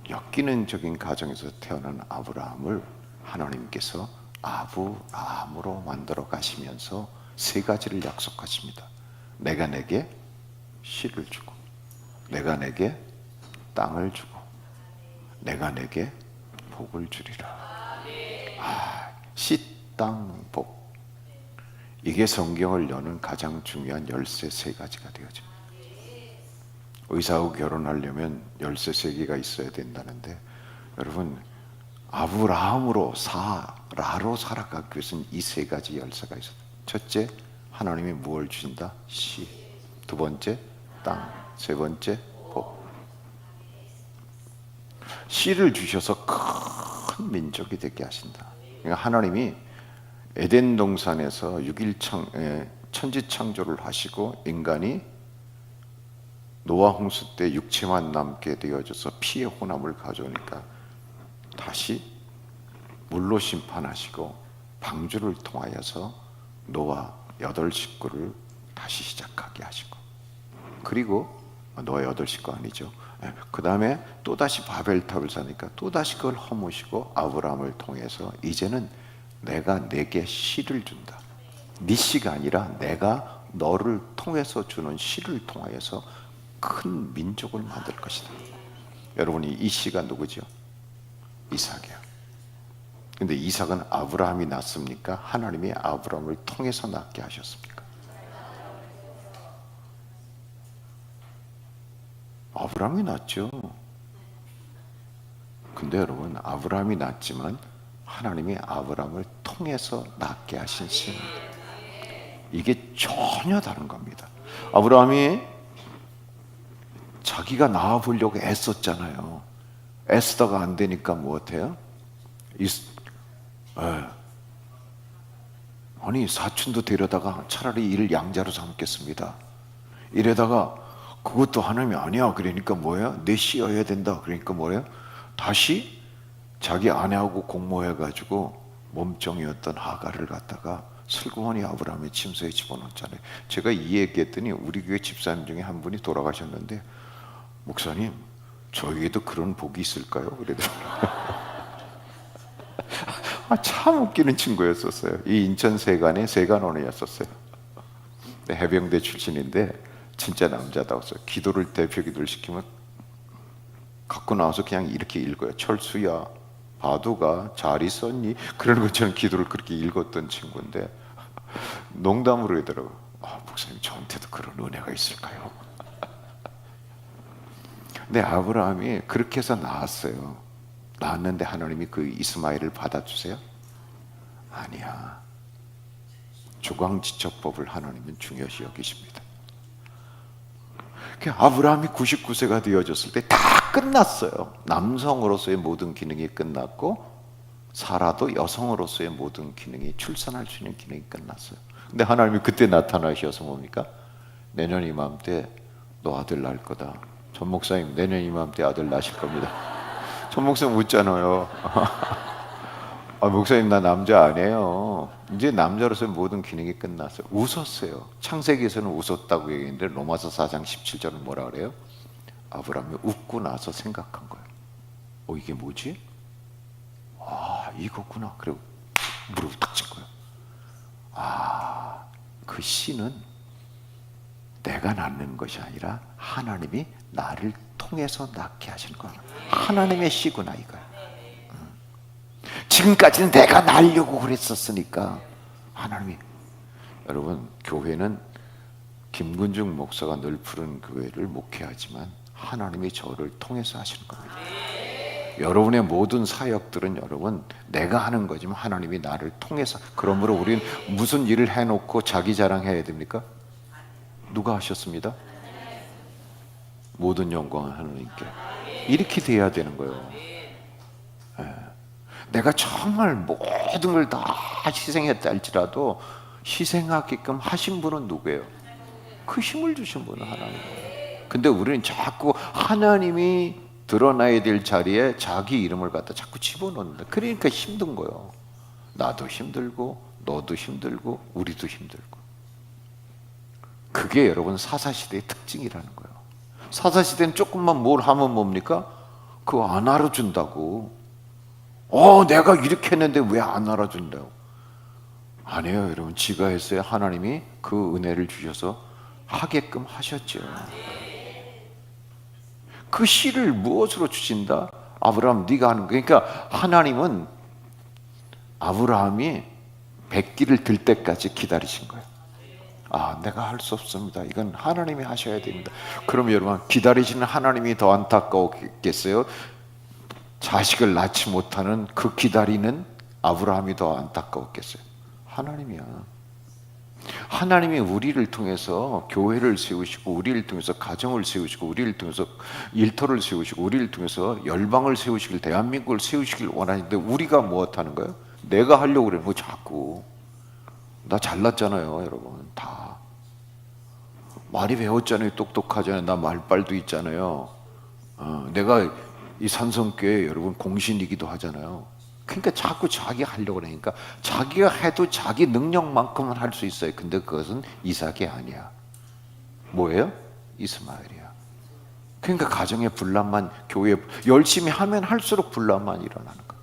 역기능적인 가정에서 태어난 아브라함을 하나님께서 아브라함으로 만들어 가시면서 세 가지를 약속하십니다. 내가 내게 씨를 주고, 내가 내게 땅을 주고, 내가 내게 복을 주리라. 씨, 땅, 복. 이게 성경을 여는 가장 중요한 열쇠 세 가지가 되어집니다. 의사하고 결혼하려면 열쇠 세 개가 있어야 된다는데, 여러분 아브라함으로 사라로 살아가기 위해서는 이 세 가지 열쇠가 있어요. 첫째, 하나님이 무엇을 주신다? 씨. 두 번째, 땅. 세 번째, 복. 씨를 주셔서 큰 민족이 되게 하신다. 그러니까 하나님이 에덴 동산에서 6일 천지 창조를 하시고 인간이 노아 홍수 때 육체만 남게 되어져서 피의 혼합을 가져오니까 다시 물로 심판하시고 방주를 통하여서 노아 8식구를 다시 시작하게 하시고, 그리고 노아 8식구 아니죠. 그 다음에 또다시 바벨탑을 사니까 또다시 그걸 허무시고 아브라함을 통해서 이제는 내가 내게 씨를 준다. 네 씨가 아니라 내가 너를 통해서 주는 씨를 통하여서 큰 민족을 만들 것이다. 여러분이 이 씨가 누구죠? 이삭이야. 근데 이삭은 아브라함이 낳습니까? 하나님이 아브라함을 통해서 낳게 하셨습니까? 아브라함이 낳죠. 근데 여러분, 아브라함이 낳았지만 하나님이 아브라함을 통해서 낳게 하신 씨입니다. 이게 전혀 다른 겁니다. 아브라함이 자기가 낳아보려고 애썼잖아요. 애쓰다가 안 되니까 무엇해요? 아니, 사촌도 데려다가 차라리 이를 양자로 삼겠습니다. 이래다가 그것도 하나님이 아니야. 그러니까 뭐예요? 내 씨여야 된다. 그러니까 뭐예요? 다시 자기 아내하고 공모해가지고 몸종이었던 하갈을 갖다가 슬그머니 아브라함의 침소에 집어넣었잖아요. 제가 이 얘기했더니 우리 교회 집사님 중에 한 분이 돌아가셨는데, 목사님, 저에게도 그런 복이 있을까요? 그러더라고요. 참 웃기는 친구였었어요. 이 인천 세관의 세관원이었었어요. 해병대 출신인데 진짜 남자다웠어요. 기도를 대표 기도를 시키면 갖고 나와서 그냥 이렇게 읽어요. 철수야, 바두가 잘 있었니? 그런 것처럼 기도를 그렇게 읽었던 친구인데 농담으로 하더라고요. 목사님, 저한테도 그런 은혜가 있을까요? 근데 아브라함이 그렇게 해서 낳았어요. 낳았는데 하나님이 그 이스마엘을 받아주세요? 아니야. 조광지척법을 하나님은 중요시 여기십니다. 아브라함이 99세가 되어졌을 때 다 끝났어요. 남성으로서의 모든 기능이 끝났고, 사라도 여성으로서의 모든 기능이, 출산할 수 있는 기능이 끝났어요. 근데 하나님이 그때 나타나셔서 뭡니까? 내년 이맘때 너 아들 낳을 거다. 전 목사님, 내년 이맘때 아들 낳으실 겁니다. 전 목사님 웃잖아요. 목사님, 나 남자 아니에요. 이제 남자로서의 모든 기능이 끝났어요. 웃었어요. 창세기에서는 웃었다고 얘기했는데 로마서 4장 17절은 뭐라 그래요? 아브라함이 웃고 나서 생각한 거예요. 이게 뭐지? 이거구나. 그리고 무릎을 탁 친 거예요. 그 씨는 내가 낳는 것이 아니라 하나님이 나를 통해서 낳게 하시는 거야. 하나님의 씨구나 이거야. 지금까지는 내가 낳으려고 그랬었으니까 하나님이. 여러분, 교회는 김근중 목사가 늘 푸른 교회를 목회하지만 하나님이 저를 통해서 하시는 겁니다. 여러분의 모든 사역들은 여러분 내가 하는 거지만 하나님이 나를 통해서. 그러므로 우리는 무슨 일을 해놓고 자기 자랑해야 됩니까? 누가 하셨습니다? 모든 영광은 하나님께. 이렇게 돼야 되는 거예요. 내가 정말 모든 걸 다 희생했다 할지라도 희생하게끔 하신 분은 누구예요? 그 힘을 주신 분은 하나님이에요. 근데 우리는 자꾸 하나님이 드러나야 될 자리에 자기 이름을 갖다 자꾸 집어넣는다. 그러니까 힘든 거예요. 나도 힘들고 너도 힘들고 우리도 힘들고. 그게 여러분 사사시대의 특징이라는 거예요. 사사시대는 조금만 뭘 하면 뭡니까? 그거 안 알아준다고. 내가 이렇게 했는데 왜 안 알아준다고? 아니에요 여러분. 지가 했어요. 하나님이 그 은혜를 주셔서 하게끔 하셨죠. 그 씨를 무엇으로 주신다? 아브라함, 네가 하는 거예요. 그러니까 하나님은 아브라함이 백기를 들 때까지 기다리신 거예요. 내가 할 수 없습니다. 이건 하나님이 하셔야 됩니다. 그럼 여러분, 기다리시는 하나님이 더 안타까웠겠어요? 자식을 낳지 못하는 그 기다리는 아브라함이 더 안타까웠겠어요? 하나님이야. 하나님이 우리를 통해서 교회를 세우시고, 우리를 통해서 가정을 세우시고, 우리를 통해서 일터를 세우시고, 우리를 통해서 열방을 세우시길, 대한민국을 세우시길 원하는데 우리가 무엇하는 거예요? 내가 하려고 그러는 거 자꾸. 나 잘났잖아요 여러분. 다 말이 배웠잖아요. 똑똑하잖아요. 나 말빨도 있잖아요. 내가 이 산성교회 여러분 공신이기도 하잖아요. 그러니까 자꾸 자기 하려고 그러니까 자기가 해도 자기 능력만큼은 할 수 있어요. 근데 그것은 이삭이 아니야. 뭐예요? 이스마엘이야. 그러니까 가정의 분란만, 교회 열심히 하면 할수록 분란만 일어나는 거야.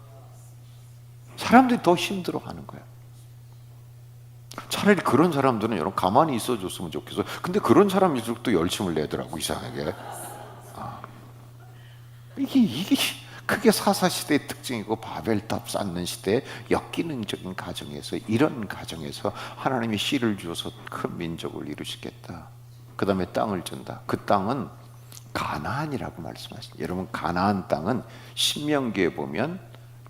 사람들이 더 힘들어하는 거야. 차라리 그런 사람들은 여러분 가만히 있어줬으면 좋겠어. 근데 그런 사람일수록 또 열심을 내더라고 이상하게. 이게 그게 사사시대의 특징이고, 바벨탑 쌓는 시대의 역기능적인 가정에서, 이런 가정에서 하나님이 씨를 주어서 큰 민족을 이루시겠다. 그 다음에 땅을 준다. 그 땅은 가나안이라고 말씀하십니다. 여러분, 가나안 땅은 신명기에 보면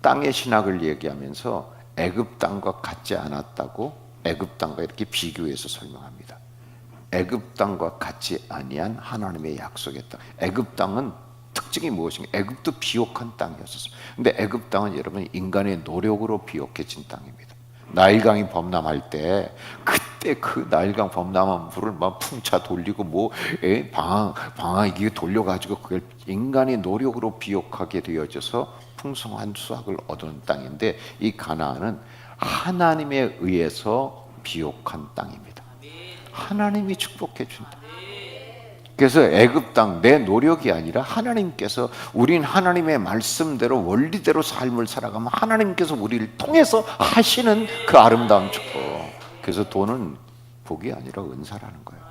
땅의 신학을 얘기하면서 애굽 땅과 같지 않았다고 애굽 땅과 이렇게 비교해서 설명합니다. 애굽 땅과 같지 아니한 하나님의 약속의 땅. 애굽 땅은 특징이 무엇인가? 애굽도 비옥한 땅이었어요. 근데 애굽 땅은 여러분 인간의 노력으로 비옥해진 땅입니다. 나일강이 범람할 때 그때 그 나일강 범람한 물을 막 풍차 돌리고 방아 이게 돌려가지고 그걸 인간의 노력으로 비옥하게 되어져서 풍성한 수확을 얻은 땅인데, 이 가나안은 하나님에 의해서 비옥한 땅입니다. 하나님이 축복해 준다. 그래서 애굽 땅, 내 노력이 아니라 하나님께서, 우린 하나님의 말씀대로 원리대로 삶을 살아가면 하나님께서 우리를 통해서 하시는 그 아름다운 축복. 그래서 돈은 복이 아니라 은사라는 거예요.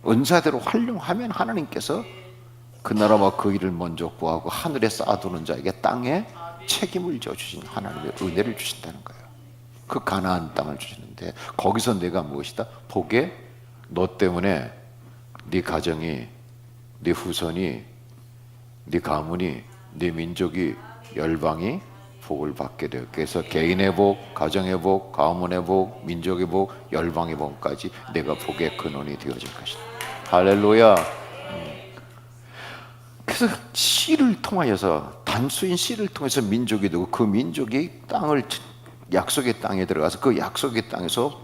은사대로 활용하면 하나님께서 그 나라와 그 일을 먼저 구하고 하늘에 쌓아두는 자에게 땅에 책임을 져주신 하나님의 은혜를 주신다는 거예요. 그 가나안 땅을 주시는데, 거기서 내가 무엇이다? 복에 너 때문에 네 가정이, 네 후손이, 네 가문이, 네 민족이, 열방이 복을 받게 돼요. 그래서 개인의 복, 가정의 복, 가문의 복, 민족의 복, 열방의 복까지 내가 복의 근원이 되어질 것이다. 할렐루야. 그래서 씨를 통하여서, 단수인 씨를 통해서 민족이 되고, 그 민족이 땅을, 약속의 땅에 들어가서 그 약속의 땅에서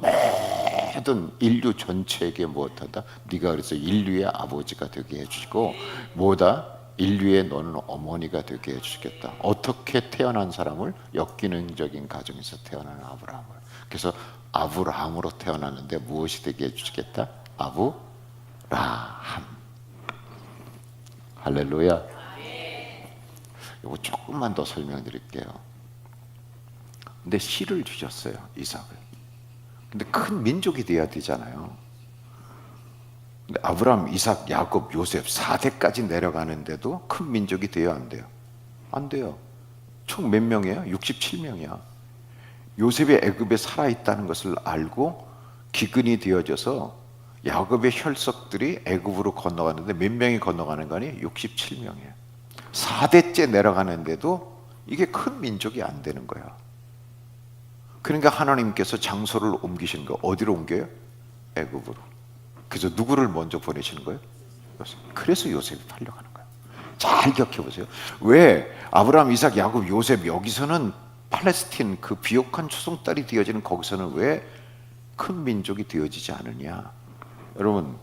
모든 인류 전체에게 무엇하다? 네가 그래서 인류의 아버지가 되게 해주시고, 뭐다? 인류의 너는 어머니가 되게 해주시겠다. 어떻게 태어난 사람을? 역기능적인 가정에서 태어난 아브라함을. 그래서 아브라함으로 태어났는데 무엇이 되게 해주시겠다? 아브라함. 할렐루야. 이거 조금만 더 설명드릴게요. 근데 씨를 주셨어요, 이삭을. 근데 큰 민족이 돼야 되잖아요. 근데 아브라함, 이삭, 야곱, 요셉 4대까지 내려가는데도 큰 민족이 돼야 안 돼요? 안 돼요. 총 몇 명이에요? 67명이야. 요셉이 애굽에 살아있다는 것을 알고 기근이 되어져서 야곱의 혈석들이 애굽으로 건너가는데 몇 명이 건너가는 거니? 67명이에요. 4대째 내려가는데도 이게 큰 민족이 안 되는 거야. 그러니까 하나님께서 장소를 옮기시는 거예요. 어디로 옮겨요? 애굽으로. 그래서 누구를 먼저 보내시는 거예요? 요셉. 그래서 요셉이 팔려가는 거예요. 잘 기억해보세요. 왜 아브라함, 이삭, 야곱, 요셉, 여기서는 팔레스틴 그 비옥한 추송딸이 되어지는 거기서는 왜 큰 민족이 되어지지 않느냐? 여러분,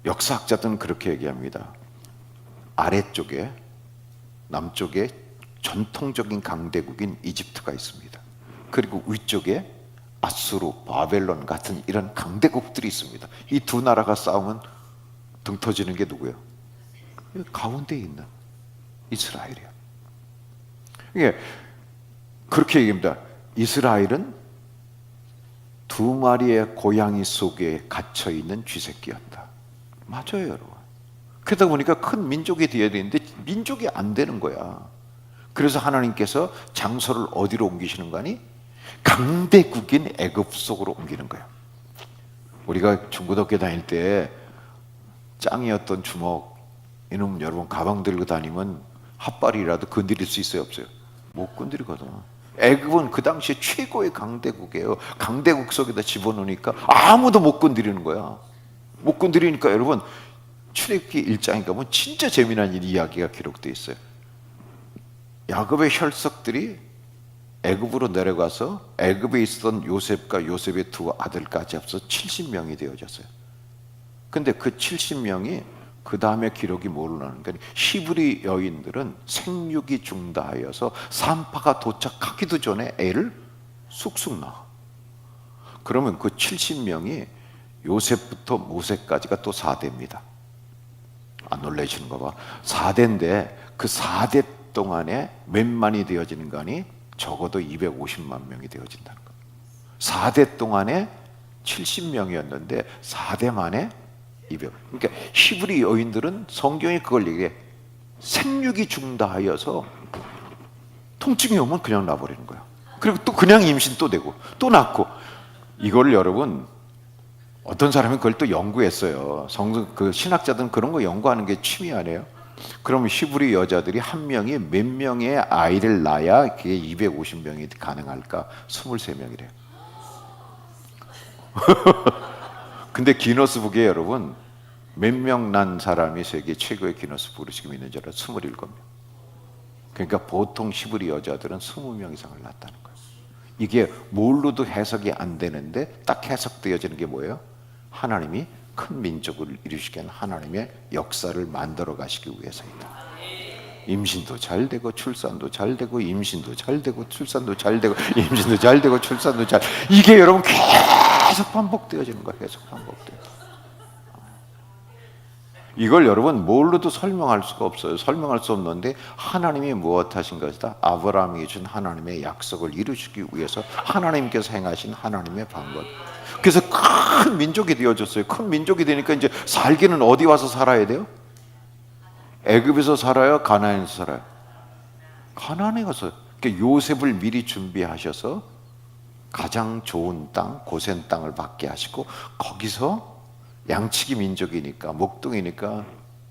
역사학자들은 그렇게 얘기합니다. 아래쪽에, 남쪽에 전통적인 강대국인 이집트가 있습니다. 그리고 위쪽에 아수르, 바벨론 같은 이런 강대국들이 있습니다. 이 두 나라가 싸우면 등 터지는 게 누구예요? 가운데에 있는 이스라엘이에요. 이게 그렇게 얘기합니다. 이스라엘은 두 마리의 고양이 속에 갇혀 있는 쥐새끼였다. 맞아요, 여러분. 그러다 보니까 큰 민족이 되어야 되는데 민족이 안 되는 거야. 그래서 하나님께서 장소를 어디로 옮기시는 거니? 강대국인 애굽 속으로 옮기는 거예요. 우리가 중고등학교 다닐 때 짱이었던 주먹, 이놈 여러분 가방 들고 다니면 핫발이라도 건드릴 수 있어요, 없어요? 못 건드리거든. 애굽은 그 당시에 최고의 강대국이에요. 강대국 속에다 집어넣으니까 아무도 못 건드리는 거야. 못 건드리니까 여러분, 출애굽기 1장에 가면 진짜 재미난 이야기가 기록되어 있어요. 야곱의 혈석들이 애굽으로 내려가서 애굽에 있었던 요셉과 요셉의 두 아들까지 합쳐 70명이 되어졌어요. 근데 그 70명이 그 다음에 기록이 뭘로 나오는 거니? 히브리 여인들은 생육이 중다하여서 산파가 도착하기도 전에 애를 쑥쑥 낳아. 그러면 그 70명이 요셉부터 모세까지가 또 4대입니다. 안 놀라시는 거 봐. 4대인데 그 4대 동안에 몇만이 되어지는 거니? 적어도 250만 명이 되어진다는 거예요. 4대 동안에 70명이었는데 4대 만에 200. 그러니까 히브리 여인들은 성경이 그걸 얘기해. 생육이 중다하여서 통증이 오면 그냥 놔버리는 거야. 그리고 또 그냥 임신 또 되고 또 낳고. 이걸 여러분 어떤 사람이 그걸 또 연구했어요. 성서 그 신학자들은 그런 거 연구하는 게 취미 아니에요? 그러면 히브리 여자들이 한 명이 몇 명의 아이를 낳아야 그게 250명이 가능할까? 23명이래요. 근데 기너스북에 여러분 몇 명 난 사람이 세계 최고의 기너스북으로 지금 있는 줄 알아요? 27명. 그러니까 보통 히브리 여자들은 20명 이상을 낳았다는 거예요. 이게 뭘로도 해석이 안 되는데 딱 해석되어지는 게 뭐예요? 하나님이 큰 민족을 이루시게 한 하나님의 역사를 만들어 가시기 위해서이다. 임신도 잘 되고 출산도 잘 되고 임신도 잘 되고 출산도 잘 되고 임신도 잘 되고 출산도 잘, 이게 여러분 계속 반복되어지는 거예요. 계속 반복돼요. 이걸 여러분 뭘로도 설명할 수가 없어요. 설명할 수 없는데 하나님이 무엇 하신 것이다? 아브라함에게 준 하나님의 약속을 이루시기 위해서 하나님께서 행하신 하나님의 방법. 그래서 큰 민족이 되어졌어요. 큰 민족이 되니까 이제 살기는 어디 와서 살아야 돼요? 애굽에서 살아요? 가나안에서 살아요? 가나안에 가서. 그러니까 요셉을 미리 준비하셔서 가장 좋은 땅, 고센 땅을 받게 하시고 거기서 양치기 민족이니까 목동이니까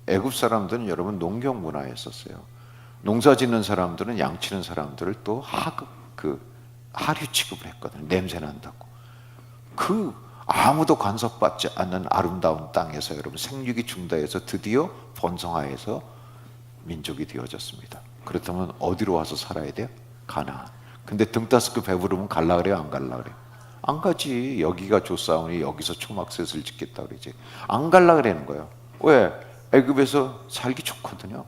애굽 사람들은 여러분 농경 문화였었어요. 농사 짓는 사람들은 양치는 사람들을 또 하류 취급을 했거든요. 냄새 난다고. 그 아무도 간섭받지 않는 아름다운 땅에서 여러분 생육이 중다해서 드디어 번성하여서 민족이 되어졌습니다. 그렇다면 어디로 와서 살아야 돼요? 가나안. 근데 등 따스고 배부르면 갈라 그래요? 안 갈라 그래요? 안 가지. 여기가 좋사오니 여기서 초막셋을 짓겠다 그러지. 안 갈라 그러는 거예요. 왜? 애굽에서 살기 좋거든요.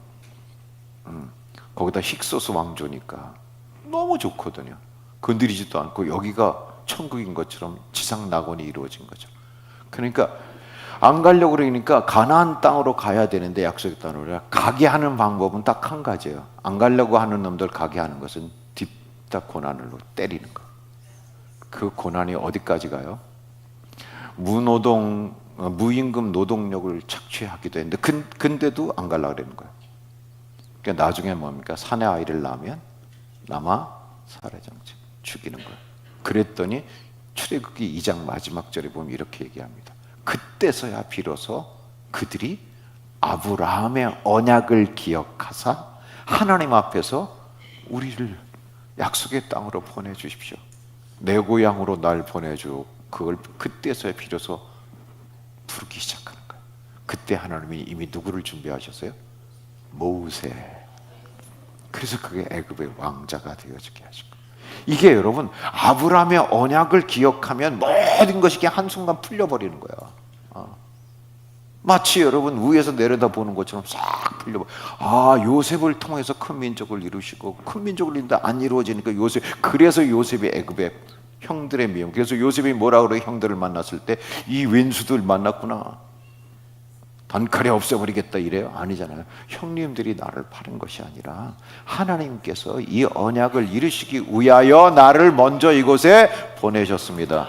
거기다 힉소스 왕조니까 너무 좋거든요. 건드리지도 않고 여기가 천국인 것처럼 지상 낙원이 이루어진 거죠. 그러니까 안 가려고 그러니까 가나안 땅으로 가야 되는데, 약속의 땅으로 가게 하는 방법은 딱 한 가지예요. 안 가려고 하는 놈들 가게 하는 것은 딥다 고난으로 때리는 거. 그 고난이 어디까지 가요? 무임금 노동력을 착취하기도 했는데 근데도 안 가려고 그러는 거예요. 그러니까 나중에 뭡니까? 사내 아이를 낳으면 남아 살해장치 죽이는 거예요. 그랬더니 출애굽기 2장 마지막 절에 보면 이렇게 얘기합니다. 그때서야 비로소 그들이 아브라함의 언약을 기억하사 하나님 앞에서 우리를 약속의 땅으로 보내주십시오. 내 고향으로 날 보내줘. 그걸 그때서야 비로소 부르기 시작하는 거예요. 그때 하나님이 이미 누구를 준비하셨어요? 모세. 그래서 그게 애굽의 왕자가 되어지게 하신 거예요. 이게 여러분 아브라함의 언약을 기억하면 모든 것이 그냥 한순간 풀려버리는 거야. 마치 여러분 위에서 내려다보는 것처럼 싹 풀려버려. 요셉을 통해서 큰 민족을 이루시고 큰 민족을 이루는데 안 이루어지니까 요셉, 그래서 요셉이 애굽의 형들의 미움. 그래서 요셉이 뭐라 그래요? 형들을 만났을 때 이 왼수들 만났구나, 단칼에 없애버리겠다 이래요? 아니잖아요. 형님들이 나를 파는 것이 아니라 하나님께서 이 언약을 이루시기 위하여 나를 먼저 이곳에 보내셨습니다.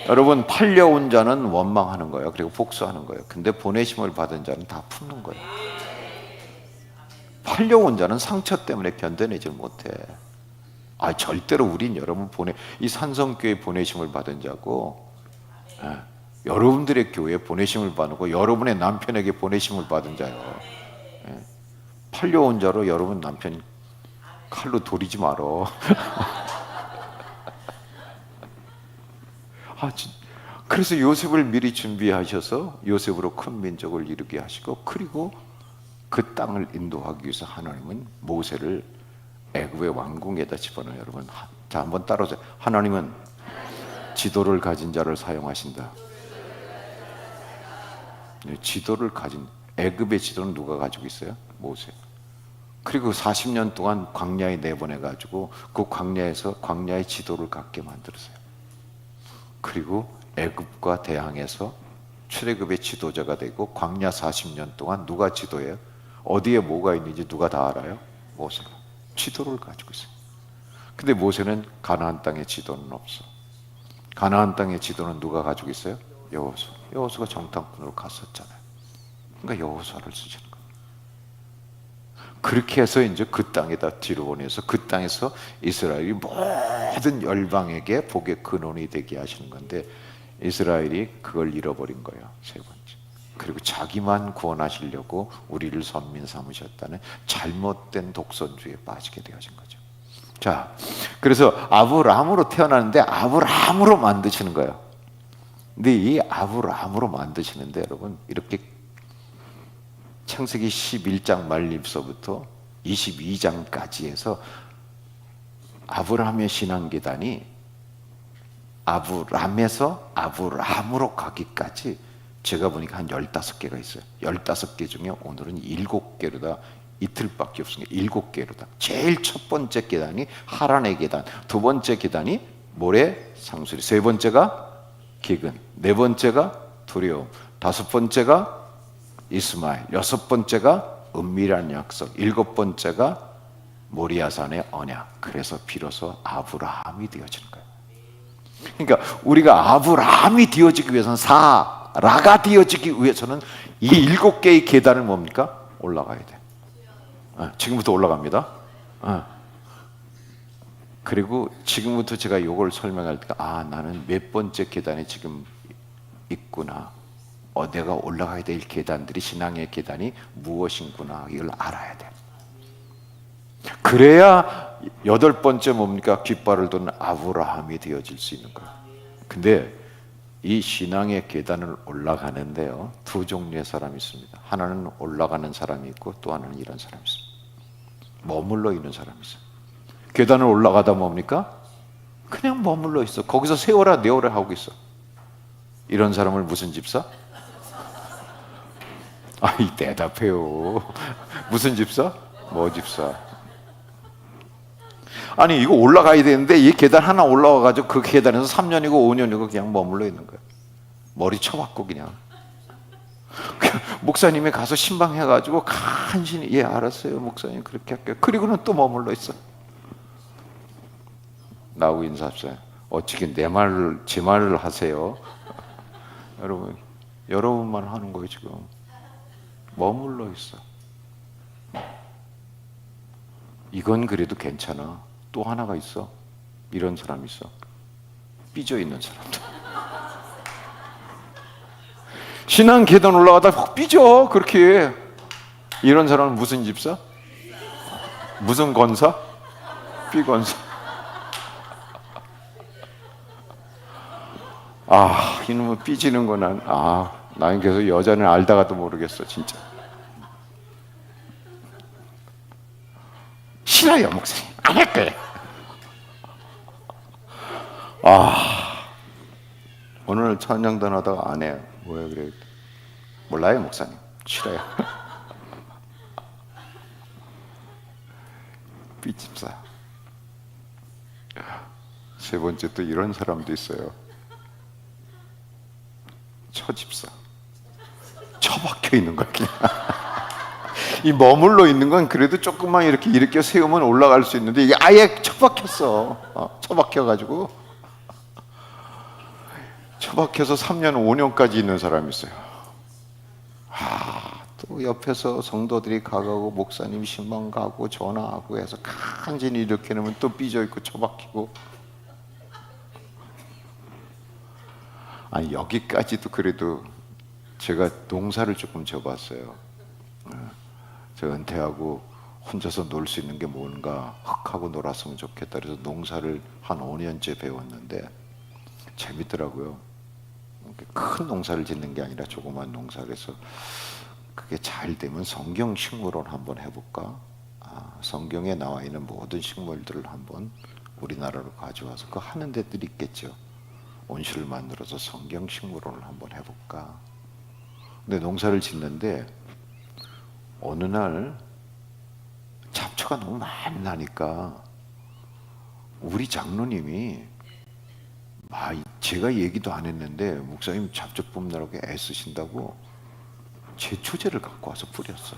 여러분, 팔려온 자는 원망하는 거예요. 그리고 복수하는 거예요. 근데 보내심을 받은 자는 다 품는 거예요. 팔려온 자는 상처 때문에 견뎌내질 못해. 절대로 우린 여러분 이 산성교회 보내심을 받은 자고, 여러분들의 교회에 보내심을 받고 여러분의 남편에게 보내심을 받은 자요. 팔려온 자로 여러분 남편 칼로 도리지 말어. 그래서 요셉을 미리 준비하셔서 요셉으로 큰 민족을 이루게 하시고, 그리고 그 땅을 인도하기 위해서 하나님은 모세를 애굽의 왕궁에다 집어넣어요. 여러분, 자, 한번 따라오세요. 하나님은 지도를 가진 자를 사용하신다. 지도를 가진, 애굽의 지도는 누가 가지고 있어요? 모세. 그리고 40년 동안 광야에 내보내가지고 그 광야의 지도를 갖게 만들었어요. 그리고 애굽과 대항해서 출애굽의 지도자가 되고, 광야 40년 동안 누가 지도해요? 어디에 뭐가 있는지 누가 다 알아요? 모세가 지도를 가지고 있어요. 근데 모세는 가나안 땅의 지도는 없어. 가나안 땅의 지도는 누가 가지고 있어요? 여호수아. 여호수아가 정탐꾼으로 갔었잖아요. 그러니까 여호수아를 쓰시는 거예요. 그렇게 해서 이제 그 땅에다 뒤로 보내서 그 땅에서 이스라엘이 모든 열방에게 복의 근원이 되게 하시는 건데, 이스라엘이 그걸 잃어버린 거예요. 세 번째. 그리고 자기만 구원하시려고 우리를 선민 삼으셨다는 잘못된 독선주의에 빠지게 되어진 거죠. 자, 그래서 아브라함으로 태어났는데 아브라함으로 만드시는 거예요. 근데 이 아브라함으로 만드시는데 여러분, 이렇게 창세기 11장 말림서부터 22장까지 해서 아브라함의 신앙계단이 아브람에서 아브라함으로 가기까지 제가 보니까 한 15개가 있어요. 15개 중에 오늘은 7개로다. 이틀밖에 없으니까 7개로다. 제일 첫 번째 계단이 하란의 계단, 두 번째 계단이 모래 상수리, 세 번째가 기근, 네 번째가 두려움, 다섯 번째가 이스마엘, 여섯 번째가 은밀한 약속, 일곱 번째가 모리아산의 언약. 그래서 비로소 아브라함이 되어지는 거예요. 그러니까 우리가 아브라함이 되어지기 위해서는, 사라가 되어지기 위해서는 이 7개의 계단을 뭡니까? 올라가야 돼. 지금부터 올라갑니다. 그리고 지금부터 제가 이걸 설명할 때, 나는 몇 번째 계단에 지금 있구나. 내가 올라가야 될 계단들이, 신앙의 계단이 무엇인구나, 이걸 알아야 돼. 그래야 8번째 뭡니까? 깃발을 든 아브라함이 되어질 수 있는 거예요. 근데 이 신앙의 계단을 올라가는데요, 두 종류의 사람이 있습니다. 하나는 올라가는 사람이 있고, 또 하나는 이런 사람이 있습니다. 머물러 있는 사람이 있어요. 계단을 올라가다 뭡니까? 그냥 머물러 있어. 거기서 세워라 내어라 하고 있어. 이런 사람을 무슨 집사? 이 대답해요. 무슨 집사? 뭐 집사? 아니, 이거 올라가야 되는데 이 계단 하나 올라와가지고 그 계단에서 3년이고 5년이고 그냥 머물러 있는 거야. 머리 쳐박고 그냥. 목사님이 가서 신방해가지고 간신히, 예 알았어요 목사님 그렇게 할게요. 그리고는 또 머물러 있어. 나하고 인사합시다. 어떻게 제 말을 하세요. 여러분만 하는 거예요. 지금 머물러 있어. 이건 그래도 괜찮아. 또 하나가 있어. 이런 사람이 있어. 삐져 있는 사람들. 신앙 계단 올라가다 확 삐져. 그렇게. 이런 사람은 무슨 집사? 무슨 권사? 삐권사. 이놈은 삐지는 거 나는 계속 여자는 알다가도 모르겠어 진짜. 싫어요 목사님. 안 할 거예요. 오늘 찬양단 하다가 안 해요. 왜 그래? 몰라요 목사님. 싫어요. 삐집사. 세 번째 또 이런 사람도 있어요. 처집사. 처박혀 있는 거야 그냥. 이 머물러 있는 건 그래도 조금만 이렇게 일으켜 세우면 올라갈 수 있는데 이게 아예 처박혔어. 처박혀가지고 처박혀서 3년 5년까지 있는 사람이 있어요. 또 옆에서 성도들이 가가고 목사님 신방 가고 전화하고 해서 간신히 이렇게 놓으면 또 삐져 있고 처박히고. 여기까지도 그래도 제가 농사를 조금 져봤어요. 제가 은퇴하고 혼자서 놀 수 있는 게 뭔가 흑하고 놀았으면 좋겠다 그래서 농사를 한 5년째 배웠는데 재밌더라고요. 큰 농사를 짓는 게 아니라 조그만 농사를 해서 그게 잘 되면 성경 식물원 한번 해볼까? 성경에 나와 있는 모든 식물들을 한번 우리나라로 가져와서 그거 하는 데들이 있겠죠. 온실을 만들어서 성경 식물원을 한번 해볼까? 근데 농사를 짓는데 어느 날 잡초가 너무 많이 나니까 우리 장로님이 제가 얘기도 안 했는데 목사님 잡초 뽑느라고 애쓰신다고 제초제를 갖고 와서 뿌렸어.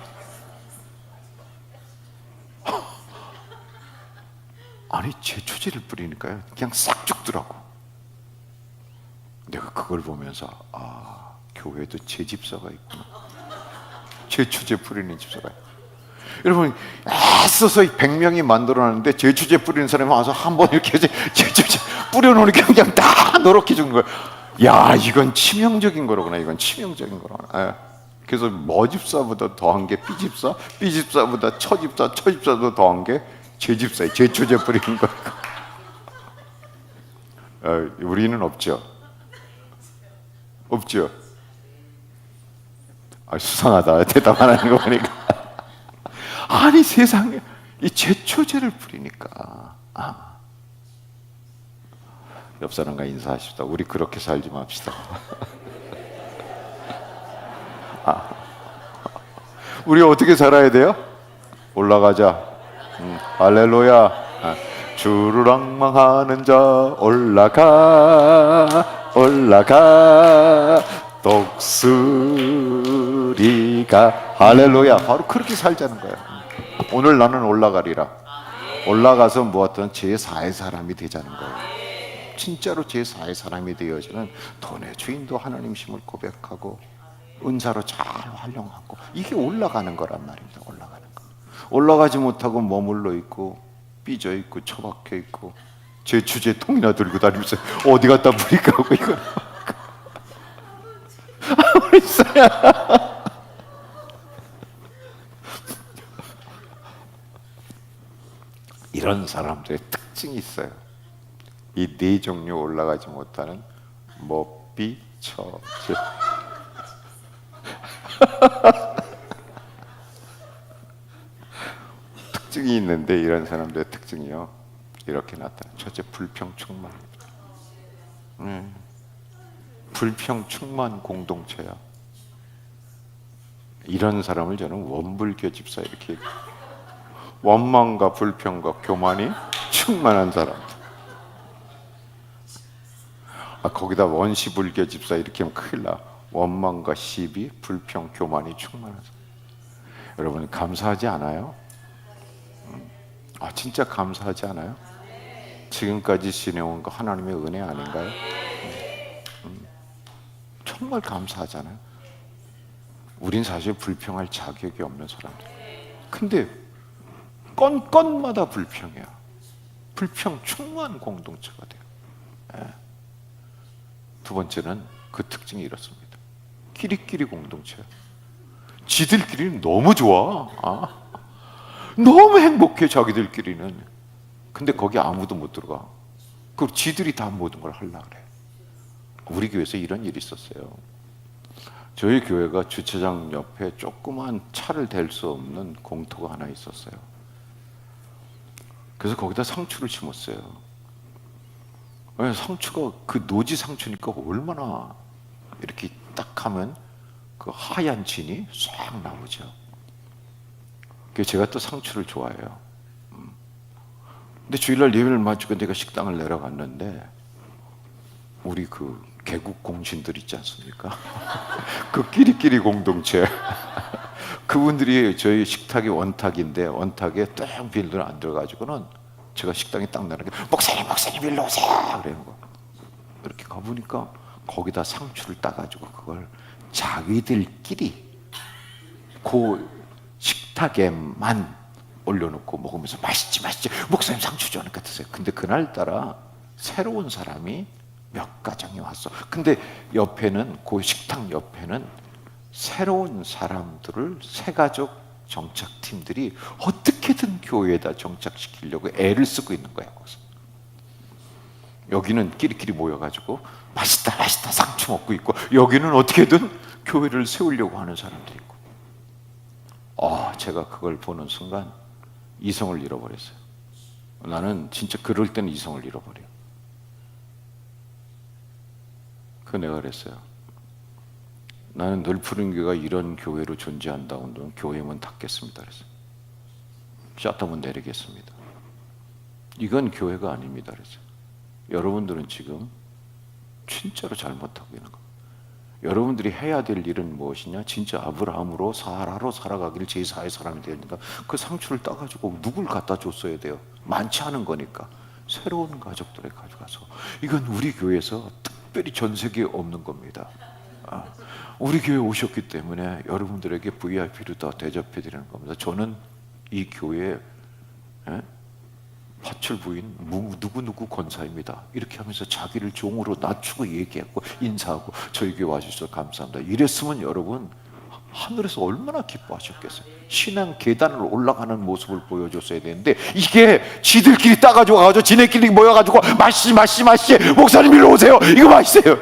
아니 제초제를 뿌리니까요 그냥 싹 죽더라고. 내가 그걸 보면서 교회도 제집사가 있구나. 제초제 뿌리는 집사가. 여러분 애써서 100명이 만들어놨는데 제초제 뿌리는 사람이 와서 한번 이렇게 제초제 뿌려놓으니까 그냥 다 노랗게 죽는 거예요. 야, 이건 치명적인 거로구나. 이건 치명적인 거로구나. 예. 그래서 머집사보다 더한 게 B집사, B집사보다 처집사, 처집사보다 더한 게 제집사예요. 제초제 뿌리는 거. 우리는 없죠. 없죠. 수상하다. 대답 안 하는 거 보니까. 아니, 세상에 이 제초제를 뿌리니까. 옆 사람과 인사하십시다. 우리 그렇게 살지 맙시다. 우리 어떻게 살아야 돼요? 올라가자. 할렐루야. 주르락망하는 자 올라가 올라가 독수리가 할렐루야. 바로 그렇게 살자는 거예요. 오늘 나는 올라가리라. 올라가서 무엇든 제4의 사람이 되자는 거예요. 진짜로 제4의 사람이 되어지는 돈의 주인도 하나님심을 고백하고 은사로 잘 활용하고, 이게 올라가는 거란 말입니다. 올라가는 거. 올라가지 못하고 머물러 있고 삐져 있고 처박혀 있고 제초제 통이나 들고 다니면서 어디 갔다 뿌릴까 하고 이거 이런 사람들의 특징이 있어요. 이 네 종류 올라가지 못하는 먹비 처제 특징이 있는데, 이런 사람들의 특징이요, 이렇게 나타나. 첫째, 불평 충만. 불평 충만 공동체야. 이런 사람을 저는 원불교 집사 이렇게 얘기해요. 원망과 불평과 교만이 충만한 사람. 거기다 원시불교 집사 이렇게 하면 큰일 나. 원망과 시비, 불평, 교만이 충만한 사람. 여러분 감사하지 않아요? 진짜 감사하지 않아요? 지금까지 지내온 거 하나님의 은혜 아닌가요? 정말 감사하잖아요. 우린 사실 불평할 자격이 없는 사람들. 근데 건건마다 불평이야. 불평 충만 공동체가 돼요. 두 번째는 그 특징이 이렇습니다. 끼리끼리 공동체야. 지들끼리는 너무 좋아. 너무 행복해, 자기들끼리는. 근데 거기 아무도 못 들어가. 그리고 지들이 다 모든 걸 하려고 그래. 우리 교회에서 이런 일이 있었어요. 저희 교회가 주차장 옆에 조그만 차를 댈 수 없는 공터가 하나 있었어요. 그래서 거기다 상추를 심었어요. 상추가 그 노지 상추니까 얼마나 이렇게 딱 하면 그 하얀 진이 싹 나오죠. 제가 또 상추를 좋아해요. 근데 주일날 예배를 마치고 내가 식당을 내려갔는데 우리 그 개국 공신들 있지 않습니까? 그 끼리끼리 공동체 그분들이 저희 식탁이 원탁인데 원탁에 딱 빌들 안 들어가지고는 제가 식당에 딱 내려가 목사님 일로 오세요 그래요. 이렇게 가보니까 거기다 상추를 따가지고 그걸 자기들끼리 그 식탁에만 올려놓고 먹으면서 맛있지 목사님 상추 좋아하니까 드세요. 근데 그날따라 새로운 사람이 몇 가정이 왔어. 근데 옆에는 그 식탁 옆에는 새로운 사람들을 새가족 정착팀들이 어떻게든 교회에다 정착시키려고 애를 쓰고 있는 거야. 거기서. 여기는 끼리끼리 모여가지고 맛있다 상추 먹고 있고, 여기는 어떻게든 교회를 세우려고 하는 사람들이 있고. 제가 그걸 보는 순간 이성을 잃어버렸어요. 나는 진짜 그럴 때는 이성을 잃어버려. 내가 그랬어요. 나는 늘 푸른교회가 이런 교회로 존재한다고 하면 교회 문 닫겠습니다. 그랬어요. 샷다문 내리겠습니다. 이건 교회가 아닙니다. 그랬어요. 여러분들은 지금 진짜로 잘못하고 있는 겁니다. 여러분들이 해야 될 일은 무엇이냐? 진짜 아브라함으로 사라로 살아가기를 제4의 사람이 되니까 그 상추를 따가지고 누굴 갖다 줬어야 돼요? 많지 않은 거니까 새로운 가족들에 가져가서. 이건 우리 교회에서 특별히 전 세계에 없는 겁니다. 우리 교회에 오셨기 때문에 여러분들에게 VIP로 다 대접해 드리는 겁니다. 저는 이 교회에 파출 부인 누구누구 권사입니다. 이렇게 하면서 자기를 종으로 낮추고 얘기하고 인사하고 저희 교회 와주셔서 감사합니다. 이랬으면 여러분 하늘에서 얼마나 기뻐하셨겠어요. 신앙 계단을 올라가는 모습을 보여줬어야 되는데 이게 지들끼리 따가지고 가지고 지네끼리 모여가지고 마시 목사님 일로 오세요. 이거 마시세요.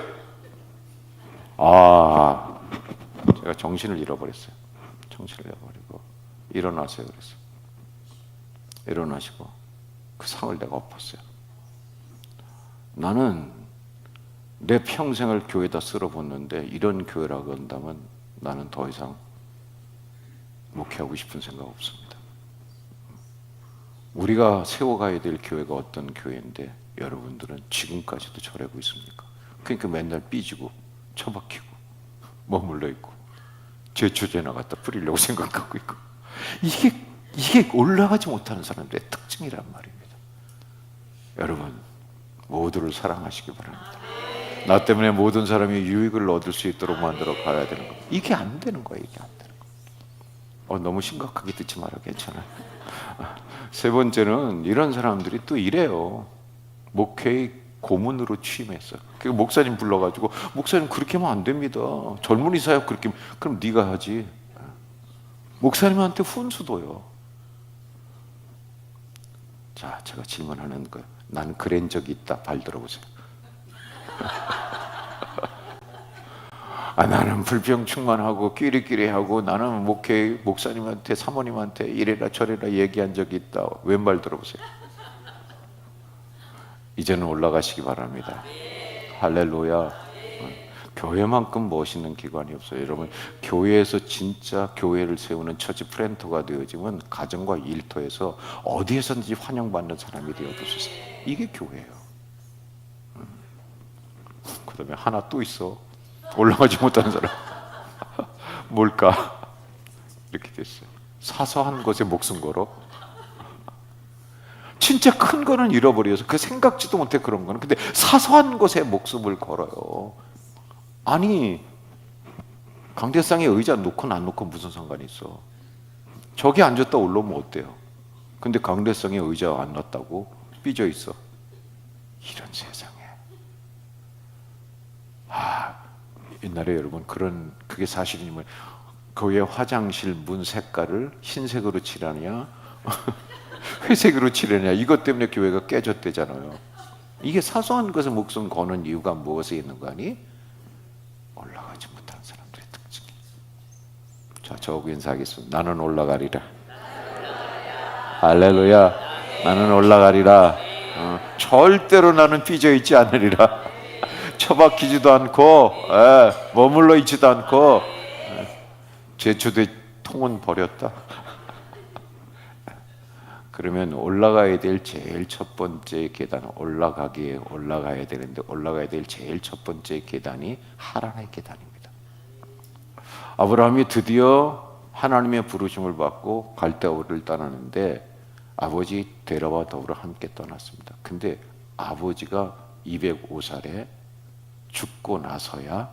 제가 정신을 잃어버렸어요. 정신을 잃어버리고 일어나세요 그랬어요. 일어나시고 그 상을 내가 엎었어요. 나는 내 평생을 교회에다 쓸어붓는데 이런 교회라고 한다면 나는 더 이상 목회하고 싶은 생각 없습니다. 우리가 세워가야 될 교회가 어떤 교회인데 여러분들은 지금까지도 저러고 있습니까? 그러니까 맨날 삐지고 처박히고 머물러 있고 제초제 나갔다 뿌리려고 생각하고 있고 이게 올라가지 못하는 사람들의 특징이란 말입니다. 여러분 모두를 사랑하시기 바랍니다. 나 때문에 모든 사람이 유익을 얻을 수 있도록 만들어 가야 되는 거예요. 이게 안 되는 거예요. 이게 안 되는 거예요. 너무 심각하게 듣지 말아. 괜찮아요. 세 번째는 이런 사람들이 또 이래요. 목회의 고문으로 취임했어요. 그 목사님 불러가지고 목사님 그렇게 하면 안 됩니다. 젊은이 사역 그렇게 그럼 네가 하지. 목사님한테 훈수도요. 자, 제가 질문하는 거예요. 난 그런 적이 있다. 발 들어보세요. 나는 불평 충만하고 끼리끼리하고 나는 목사님한테 사모님한테 이래라 저래라 얘기한 적이 있다. 왼발 들어보세요. 이제는 올라가시기 바랍니다. 할렐루야. 교회만큼 멋있는 기관이 없어요. 여러분 교회에서 진짜 교회를 세우는 처치 플랜터가 되어지면 가정과 일터에서 어디에서든지 환영받는 사람이 되어줄 수 있어요. 이게 교회예요. 그 다음에 하나 또 있어. 올라가지 못하는 사람. 뭘까? 이렇게 됐어요. 사소한 것에 목숨 걸어. 진짜 큰 거는 잃어버려서 그 생각지도 못해 그런 거는. 근데 사소한 것에 목숨을 걸어요. 아니 강대상에 의자 놓고 안 놓고 무슨 상관이 있어. 저기 앉았다 올라오면 어때요? 근데 강대상에 의자 안 놨다고 삐져 있어. 이런 세상에. 옛날에 여러분 그게 사실이면 교회 화장실 문 색깔을 흰색으로 칠하냐 회색으로 칠하냐 이것 때문에 교회가 깨졌대잖아요. 이게 사소한 것에 목숨 거는 이유가 무엇에 있는 거 아니? 올라가지 못한 사람들의 특징. 자, 저하고 인사하겠습니다. 나는 올라가리라. 할렐루야. 나는 올라가리라. 절대로 나는 삐져 있지 않으리라. 처박히지도 않고 머물러 있지도 않고 제초대 통은 버렸다. 그러면 올라가야 될 제일 첫 번째 계단 올라가야 되는데 올라가야 될 제일 첫 번째 계단이 하나님의 계단입니다. 아브라함이 드디어 하나님의 부르심을 받고 갈대아우를 떠나는데 아버지 데라와 더불어 함께 떠났습니다. 근데 아버지가 205살에 죽고 나서야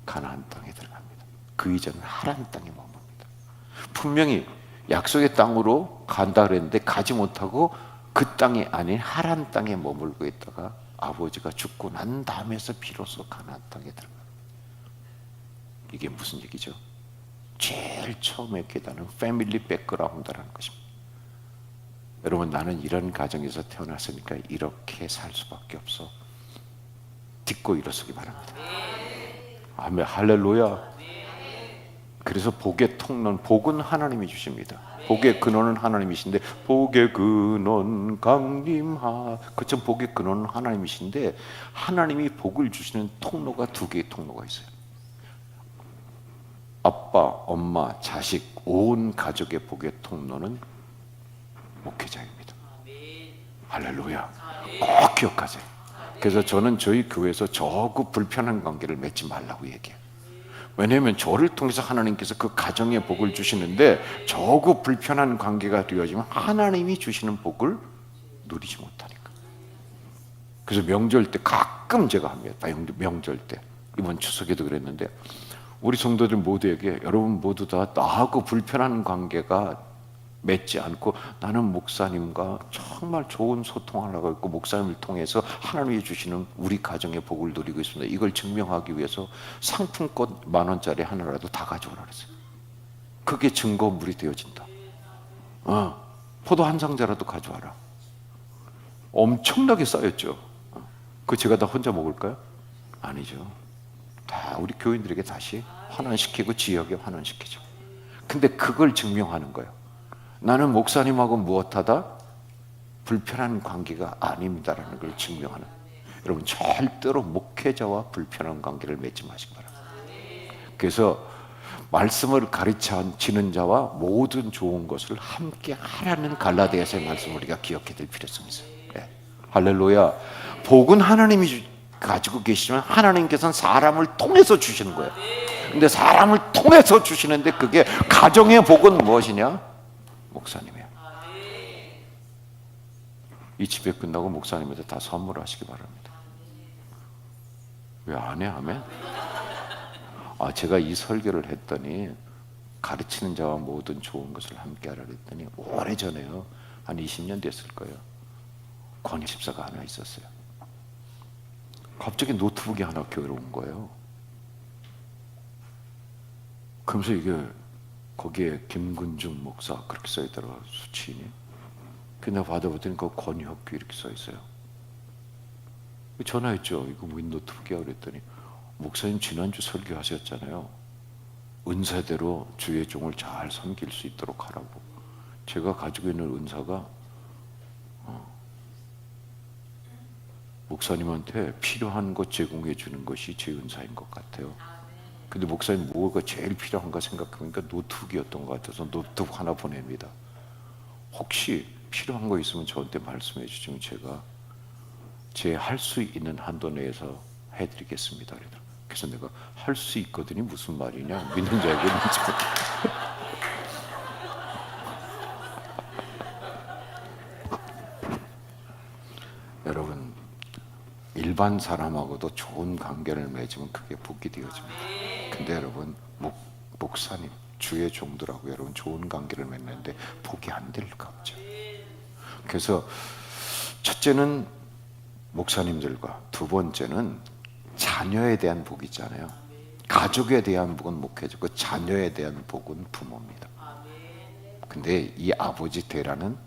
가나안 땅에 들어갑니다. 그 이전은 하란 땅에 머뭅니다. 분명히 약속의 땅으로 간다 그랬는데 가지 못하고 그 땅이 아닌 하란 땅에 머물고 있다가 아버지가 죽고 난 다음에서 비로소 가나안 땅에 들어갑니다. 이게 무슨 얘기죠? 제일 처음에 깨닫는 패밀리 백그라운드라는 것입니다. 여러분 나는 이런 가정에서 태어났으니까 이렇게 살 수밖에 없어. 딛고 일어서기 바랍니다. 아멘. 할렐루야. 그래서 복의 통로는 복은 하나님이 주십니다. 복의 근원은 하나님이신데 복의 근원 강림하 그처럼 복의 근원은 하나님이신데 하나님이 복을 주시는 통로가 두 개의 통로가 있어요. 아빠, 엄마, 자식 온 가족의 복의 통로는 목회자입니다. 할렐루야. 꼭 기억하세요. 그래서 저는 저희 교회에서 저그 불편한 관계를 맺지 말라고 얘기해요. 왜냐하면 저를 통해서 하나님께서 그 가정에 복을 주시는데 저그 불편한 관계가 되어지면 하나님이 주시는 복을 누리지 못하니까. 그래서 명절 때 가끔 제가 합니다. 명절 때 이번 추석에도 그랬는데 우리 성도들 모두에게 여러분 모두 다 나하고 불편한 관계가 맺지 않고 나는 목사님과 정말 좋은 소통을 하고 있고 목사님을 통해서 하나님이 주시는 우리 가정의 복을 누리고 있습니다. 이걸 증명하기 위해서 상품권 10,000원짜리 하나라도 다 가져오라 그랬어요. 그게 증거물이 되어진다. 포도 한 상자라도 가져와라. 엄청나게 쌓였죠. 그 제가 다 혼자 먹을까요? 아니죠. 다 우리 교인들에게 다시 환원시키고 지역에 환원시키죠. 근데 그걸 증명하는 거예요. 나는 목사님하고 무엇하다? 불편한 관계가 아닙니다라는 걸 증명하는. 여러분 절대로 목회자와 불편한 관계를 맺지 마시기 바랍니다. 그래서 말씀을 가르치는 자와 모든 좋은 것을 함께 하라는 갈라디아서의 말씀을 우리가 기억해야 될 필요성이 있어요. 네. 할렐루야. 복은 하나님이 가지고 계시지만 하나님께서는 사람을 통해서 주시는 거예요. 근데 사람을 통해서 주시는데 그게 가정의 복은 무엇이냐? 목사님이에요. 이 집회 끝나고 목사님한테 다 선물하시기 바랍니다. 왜 안 해? 아멘? 제가 이 설교를 했더니 가르치는 자와 모든 좋은 것을 함께 하라 그랬더니 오래전에요. 한 20년 됐을 거예요. 권희 집사가 하나 있었어요. 갑자기 노트북이 하나 교회로 온 거예요. 그러면서 이게 거기에 김근중 목사 그렇게 써있더라고요. 수치인이. 그래서 내가 받아보더니 그 권혁규 이렇게 써있어요. 전화했죠. 이거 뭐 노트북이야 그랬더니 목사님 지난주 설교하셨잖아요. 은사대로 주의 종을 잘 섬길 수 있도록 하라고. 제가 가지고 있는 은사가 목사님한테 필요한 것 제공해 주는 것이 제 은사인 것 같아요. 근데 목사님 뭐가 제일 필요한가 생각해보니까 노트북이었던 것 같아서 노트북 하나 보냅니다. 혹시 필요한 거 있으면 저한테 말씀해 주시면 제가 제 할 수 있는 한도 내에서 해드리겠습니다. 그래서 내가 할 수 있거든요. 무슨 말이냐? 믿는 자에게 믿지 여러분 일반 사람하고도 좋은 관계를 맺으면 그게 복이 되어집니다. 근데 여러분 목사님 주의 종들하고 여러분 좋은 관계를 맺는데 복이 안 될 리가 없죠. 그래서 첫째는 목사님들과 두 번째는 자녀에 대한 복이 있잖아요. 가족에 대한 복은 목회자고 자녀에 대한 복은 부모입니다. 근데 이 아버지 데라는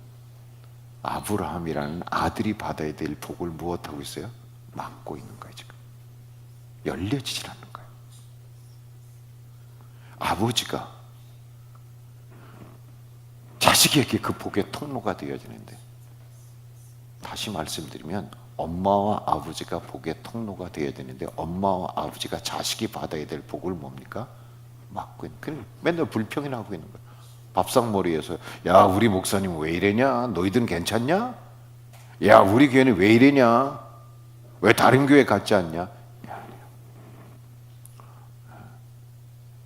아브라함이라는 아들이 받아야 될 복을 무엇하고 있어요? 막고 있는 거예요. 지금 열려지질 않는 거예요. 아버지가 자식에게 그 복의 통로가 되어지는데, 다시 말씀드리면 엄마와 아버지가 복의 통로가 되어야 되는데 엄마와 아버지가 자식이 받아야 될 복을 뭡니까? 막고 있는 거예요. 맨날 불평이나 하고 있는 거예요. 밥상머리에서 야 우리 목사님 왜 이래냐? 너희들은 괜찮냐? 야 우리 교회는 왜 이래냐? 왜 다른 교회 같지 않냐?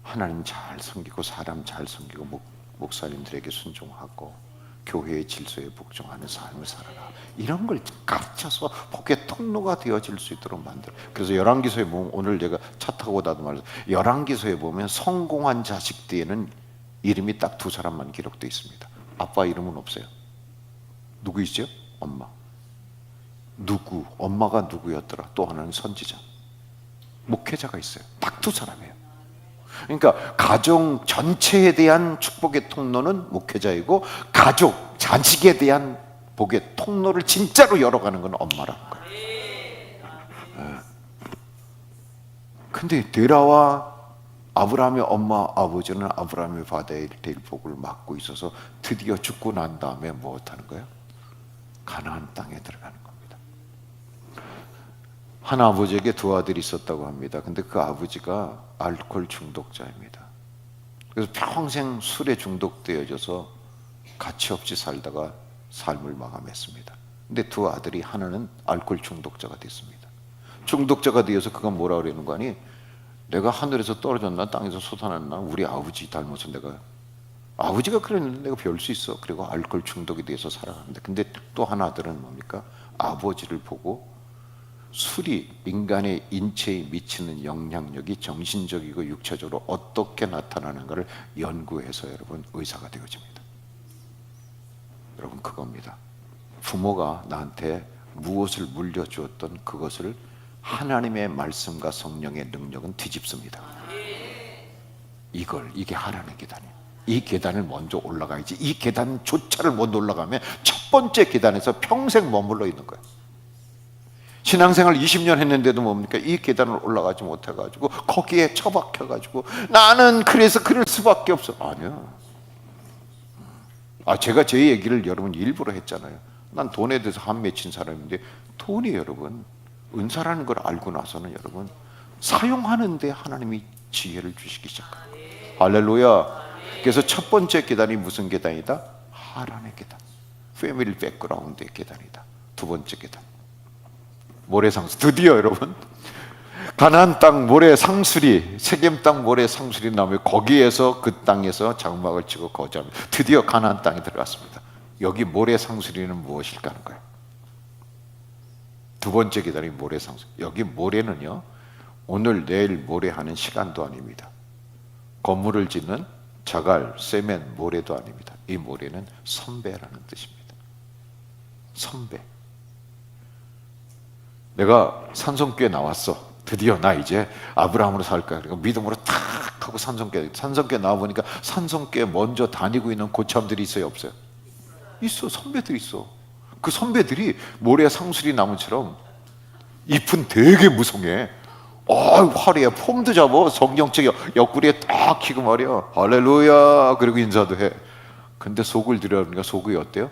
하나님 잘 섬기고 사람 잘 섬기고 목사님들에게 순종하고 교회의 질서에 복종하는 삶을 살아라. 이런 걸 가르쳐서 복의 통로가 되어질 수 있도록 만들어. 그래서 열왕기서에 보면, 오늘 제가 차 타고 나도 말해서 열왕기서에 보면 성공한 자식 뒤에는 이름이 딱 두 사람만 기록되어 있습니다. 아빠 이름은 없어요. 누구 있죠? 엄마. 누구? 엄마가 누구였더라? 또 하나는 선지자. 목회자가 있어요. 딱 두 사람이에요. 그러니까 가정 전체에 대한 축복의 통로는 목회자이고 가족, 자식에 대한 복의 통로를 진짜로 열어가는 건 엄마라는 거예요. 근데 데라와 아브라함의 엄마 아버지는 아브라함이 받아야 될 복을 막고 있어서 드디어 죽고 난 다음에 무엇하는 거예요? 가나안 땅에 들어가는 겁니다. 한 아버지에게 두 아들이 있었다고 합니다. 근데 그 아버지가 알코올 중독자입니다. 그래서 평생 술에 중독되어져서 가치없이 살다가 삶을 마감했습니다. 근데 두 아들이 하나는 알코올 중독자가 됐습니다. 중독자가 되어서 그가 뭐라 그러는 거 아니? 내가 하늘에서 떨어졌나 땅에서 솟아났나? 우리 아버지 닮아서 내가 아버지가 그랬는데 내가 배울 수 있어. 그리고 알코올 중독이 돼서 살아갑니다. 근데 또 하나 아들은 뭡니까? 아버지를 보고 술이 인간의 인체에 미치는 영향력이 정신적이고 육체적으로 어떻게 나타나는가를 연구해서 여러분 의사가 되어집니다. 여러분 그겁니다. 부모가 나한테 무엇을 물려주었던 그것을 하나님의 말씀과 성령의 능력은 뒤집습니다. 이게 하나님의 계단이에요. 이 계단을 먼저 올라가야지. 이 계단조차를 못 올라가면 첫 번째 계단에서 평생 머물러 있는 거예요. 신앙생활 20년 했는데도 뭡니까? 이 계단을 올라가지 못해가지고 거기에 처박혀가지고 나는 그래서 그럴 수밖에 없어. 아니야. 제가 제 얘기를 여러분 일부러 했잖아요. 난 돈에 대해서 한 맺힌 사람인데 돈이 여러분 은사라는 걸 알고 나서는 여러분 사용하는데 하나님이 지혜를 주시기 시작합니다. 할렐루야. 그래서 첫 번째 계단이 무슨 계단이다? 하나님의 계단, 패밀리 백그라운드의 계단이다. 두 번째 계단 모래상수. 드디어 여러분 가나안 땅 모래상수리, 세겜 땅 모래상수리 나오면 거기에서 그 땅에서 장막을 치고 거주합니다. 드디어 가나안 땅에 들어갔습니다. 여기 모래상수리는 무엇일까 하는 거예요. 두 번째 계단이 모래상수. 여기 모래는요 오늘 내일 모래하는 시간도 아닙니다. 건물을 짓는 자갈, 세멘, 모래도 아닙니다. 이 모래는 선배라는 뜻입니다. 선배. 내가 산성교에 나왔어. 드디어 나 이제 아브라함으로 살까. 그러니까 믿음으로 탁 하고 산성교에 나와보니까 산성교에 먼저 다니고 있는 고참들이 있어요, 없어요? 있어. 선배들이 있어. 그 선배들이 모래 상수리 나무처럼 잎은 되게 무성해. 화려해. 폼도 잡아. 성경책 옆구리에 딱 키고 말이야. 할렐루야. 그리고 인사도 해. 근데 속을 들여다보니까 속이 어때요?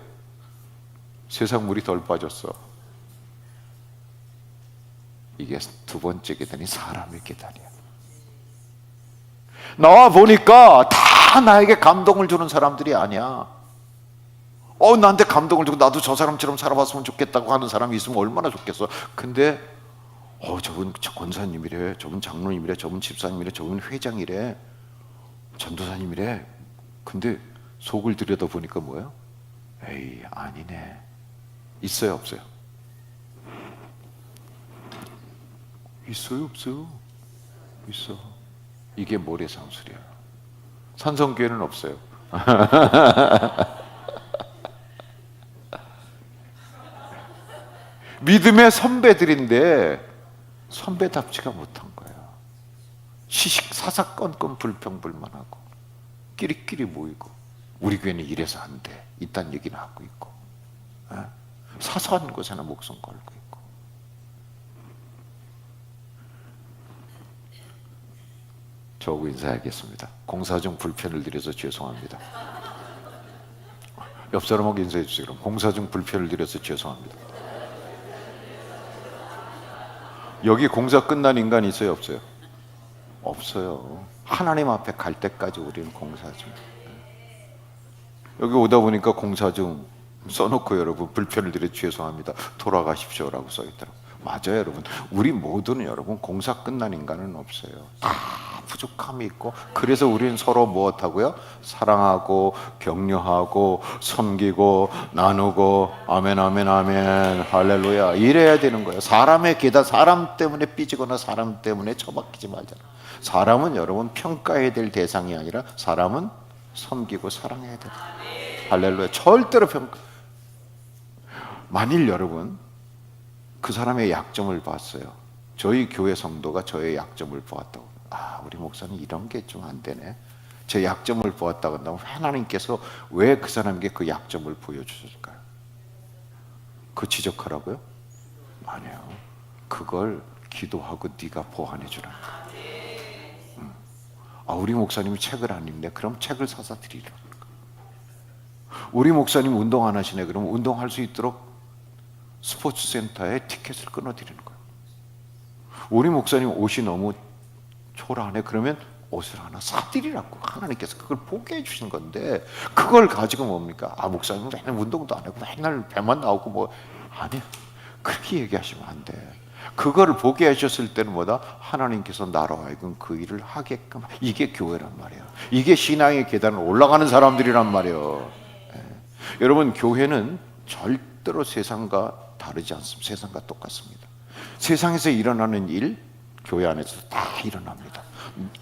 세상 물이 덜 빠졌어. 이게 두 번째 계단이 사람의 계단이야. 나와 보니까 다 나에게 감동을 주는 사람들이 아니야. 나한테 감동을 주고 나도 저 사람처럼 살아봤으면 좋겠다고 하는 사람이 있으면 얼마나 좋겠어. 근데 저분 권사님이래, 저분 장로님이래, 저분 집사님이래, 저분 회장이래, 전도사님이래. 근데 속을 들여다보니까 뭐예요? 에이, 아니네. 있어요, 없어요? 있어요, 없어요? 있어. 이게 모래상수리야. 산성교회는 없어요. 믿음의 선배들인데 선배답지가 못한 거야. 사사건건 불평불만하고 끼리끼리 모이고 우리 교회는 이래서 안 돼. 이딴 얘기는 하고 있고 사소한 것에나 목숨 걸고 있고. 저하고 인사하겠습니다. 공사 중 불편을 드려서 죄송합니다. 옆 사람하고 인사해 주세요. 그럼 공사 중 불편을 드려서 죄송합니다. 여기 공사 끝난 인간 있어요, 없어요? 없어요. 하나님 앞에 갈 때까지 우리는 공사 중. 여기 오다 보니까 공사 중 써놓고 여러분 불편을 드려 죄송합니다. 돌아가십시오라고 써있더라고요. 맞아요, 여러분. 우리 모두는 여러분 공사 끝난 인간은 없어요. 다 부족함이 있고, 그래서 우리는 서로 무엇하고요? 사랑하고 격려하고 섬기고 나누고. 아멘, 아멘, 아멘, 할렐루야. 이래야 되는 거예요. 사람의 계단, 사람 때문에 삐지거나 사람 때문에 처박히지 말잖아. 사람은 여러분 평가해야 될 대상이 아니라 사람은 섬기고 사랑해야 된다. 할렐루야. 절대로 만일 여러분 그 사람의 약점을 봤어요. 저희 교회 성도가 저의 약점을 보았다고. 우리 목사님 이런 게 좀 안 되네. 제 약점을 보았다고 한다면 하나님께서 왜 그 사람에게 그 약점을 보여주실까요? 그 지적하라고요? 아니에요. 그걸 기도하고 네가 보완해 주라. 우리 목사님이 책을 안 읽네. 그럼 책을 사서 드리라. 우리 목사님 운동 안 하시네. 그럼 운동할 수 있도록 스포츠 센터에 티켓을 끊어드리는 거예요. 우리 목사님 옷이 너무 초라하네. 그러면 옷을 하나 사드리라고. 하나님께서 그걸 보게 해주신 건데, 그걸 가지고 뭡니까? 목사님은 맨날 운동도 안 하고 맨날 배만 나오고 아니야. 그렇게 얘기하시면 안 돼. 그거를 보게 하셨을 때는 뭐다? 하나님께서 나로 하여금 그 일을 하게끔. 이게 교회란 말이에요. 이게 신앙의 계단을 올라가는 사람들이란 말이에요. 여러분, 교회는 절대로 세상과 다르지 않습니다. 세상과 똑같습니다. 세상에서 일어나는 일, 교회 안에서 다 일어납니다.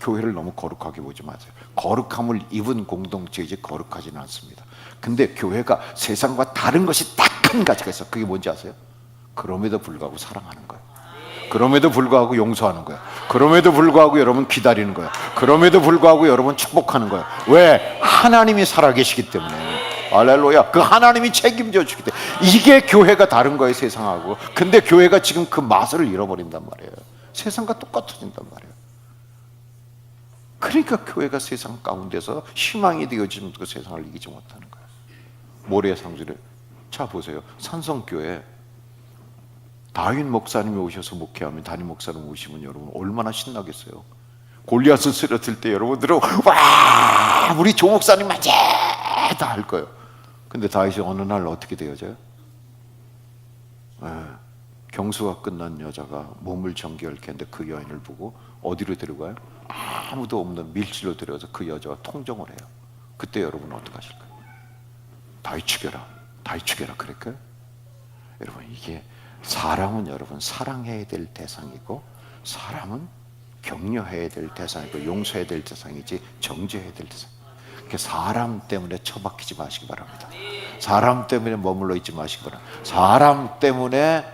교회를 너무 거룩하게 보지 마세요. 거룩함을 입은 공동체이지 거룩하지는 않습니다. 근데 교회가 세상과 다른 것이 딱 한 가지가 있어. 그게 뭔지 아세요? 그럼에도 불구하고 사랑하는 거예요. 그럼에도 불구하고 용서하는 거예요. 그럼에도 불구하고 여러분 기다리는 거예요. 그럼에도 불구하고 여러분 축복하는 거예요. 왜? 하나님이 살아계시기 때문에. 할렐루야. 그 하나님이 책임져 주기 때문에. 이게 교회가 다른 거예요, 세상하고. 근데 교회가 지금 그 맛을 잃어버린단 말이에요. 세상과 똑같아진단 말이에요. 그러니까 교회가 세상 가운데서 희망이 되어지면 그 세상을 이기지 못하는 거예요. 모래상주를 자 보세요. 산성교회 다윗 목사님이 오셔서 목회하면, 담임 목사님 오시면 여러분 얼마나 신나겠어요. 골리앗을 쓰러뜨릴 때 여러분들은 와 우리 조 목사님 맞아 다 할 거예요. 근데 다윗이 어느 날 어떻게 되어져요? 경수가 끝난 여자가 몸을 정결케 했는데 그 여인을 보고 어디로 데려가요? 아무도 없는 밀지로 데려가서 그 여자와 통정을 해요. 그때 여러분 어떡하실까요? 다윗 죽여라, 다윗 죽여라 그럴까요? 여러분 이게 사람은 여러분 사랑해야 될 대상이고 사람은 격려해야 될 대상이고 용서해야 될 대상이지 정죄해야 될 대상. 그러니까 사람 때문에 처박히지 마시기 바랍니다. 사람 때문에 머물러 있지 마시기 바랍니다. 사람 때문에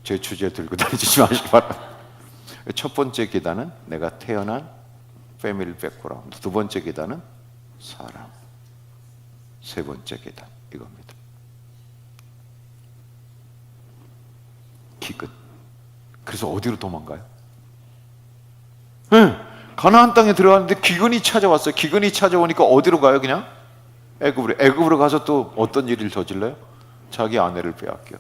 제 주제 들고 다니지 마시기 바랍니다. 첫 번째 계단은 내가 태어난 패밀리 백그라운드, 두 번째 계단은 사람, 세 번째 계단 이겁니다. 기근. 그래서 어디로 도망가요? 가나안 땅에 들어갔는데 기근이 찾아왔어요. 기근이 찾아오니까 어디로 가요? 그냥 애굽으로. 애굽으로 가서 또 어떤 일을 저질러요? 자기 아내를 빼앗겨.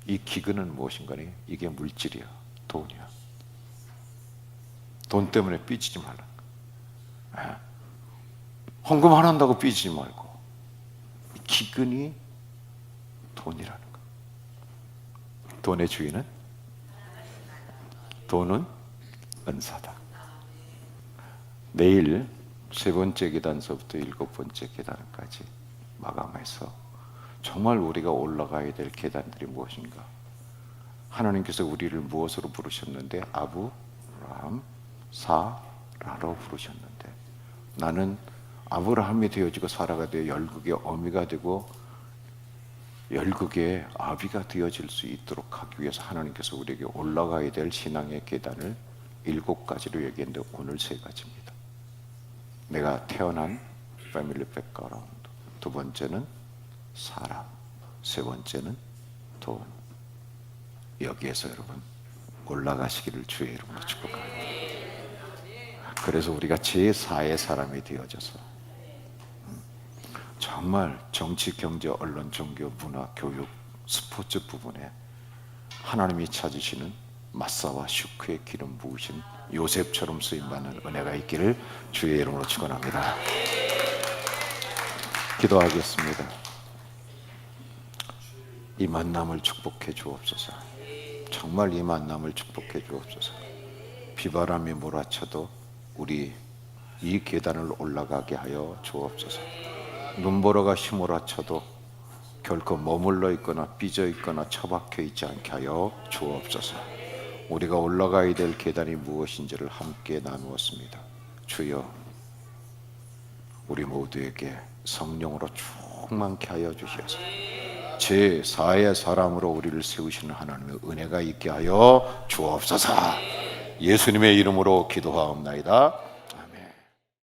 이 기근은 무엇인가니? 이게 물질이야, 돈이야. 돈 때문에 삐지지 말라. 헌금 안 한다고 삐지지 말고. 기근이 돈이라는 거. 돈의 주인은? 돈은 은사다. 내일 세 번째 계단서부터 일곱 번째 계단까지 마감해서 정말 우리가 올라가야 될 계단들이 무엇인가? 하나님께서 우리를 무엇으로 부르셨는데? 아브라함, 사라로 부르셨는데 나는 아브라함이 되어지고 사라가 되어 열국의 어미가 되고 열국의 아비가 되어질 수 있도록 하기 위해서 하나님께서 우리에게 올라가야 될 신앙의 계단을 7가지로 얘기했는데 오늘 3가지입니다. 내가 태어난 패밀리 백그라운드, 두 번째는 사람, 세 번째는 돈. 여기에서 여러분 올라가시기를 주의 이름으로 축복합니다. 그래서 우리가 제4의 사람이 되어져서 정말 정치, 경제, 언론, 종교, 문화, 교육, 스포츠 부분에 하나님이 찾으시는 마사와 슈크의 기름 부으신 요셉처럼 쓰임받는 은혜가 있기를 주의 이름으로 축원합니다. 기도하겠습니다. 이 만남을 축복해 주옵소서. 정말 이 만남을 축복해 주옵소서. 비바람이 몰아쳐도 우리 이 계단을 올라가게 하여 주옵소서. 눈보라가 휘몰아쳐도 결코 머물러 있거나 삐져 있거나 처박혀 있지 않게 하여 주옵소서. 우리가 올라가야 될 계단이 무엇인지를 함께 나누었습니다. 주여, 우리 모두에게 성령으로 충만케 하여 주시옵소서. 제4의 사람으로 우리를 세우시는 하나님의 은혜가 있게 하여 주옵소서. 예수님의 이름으로 기도하옵나이다.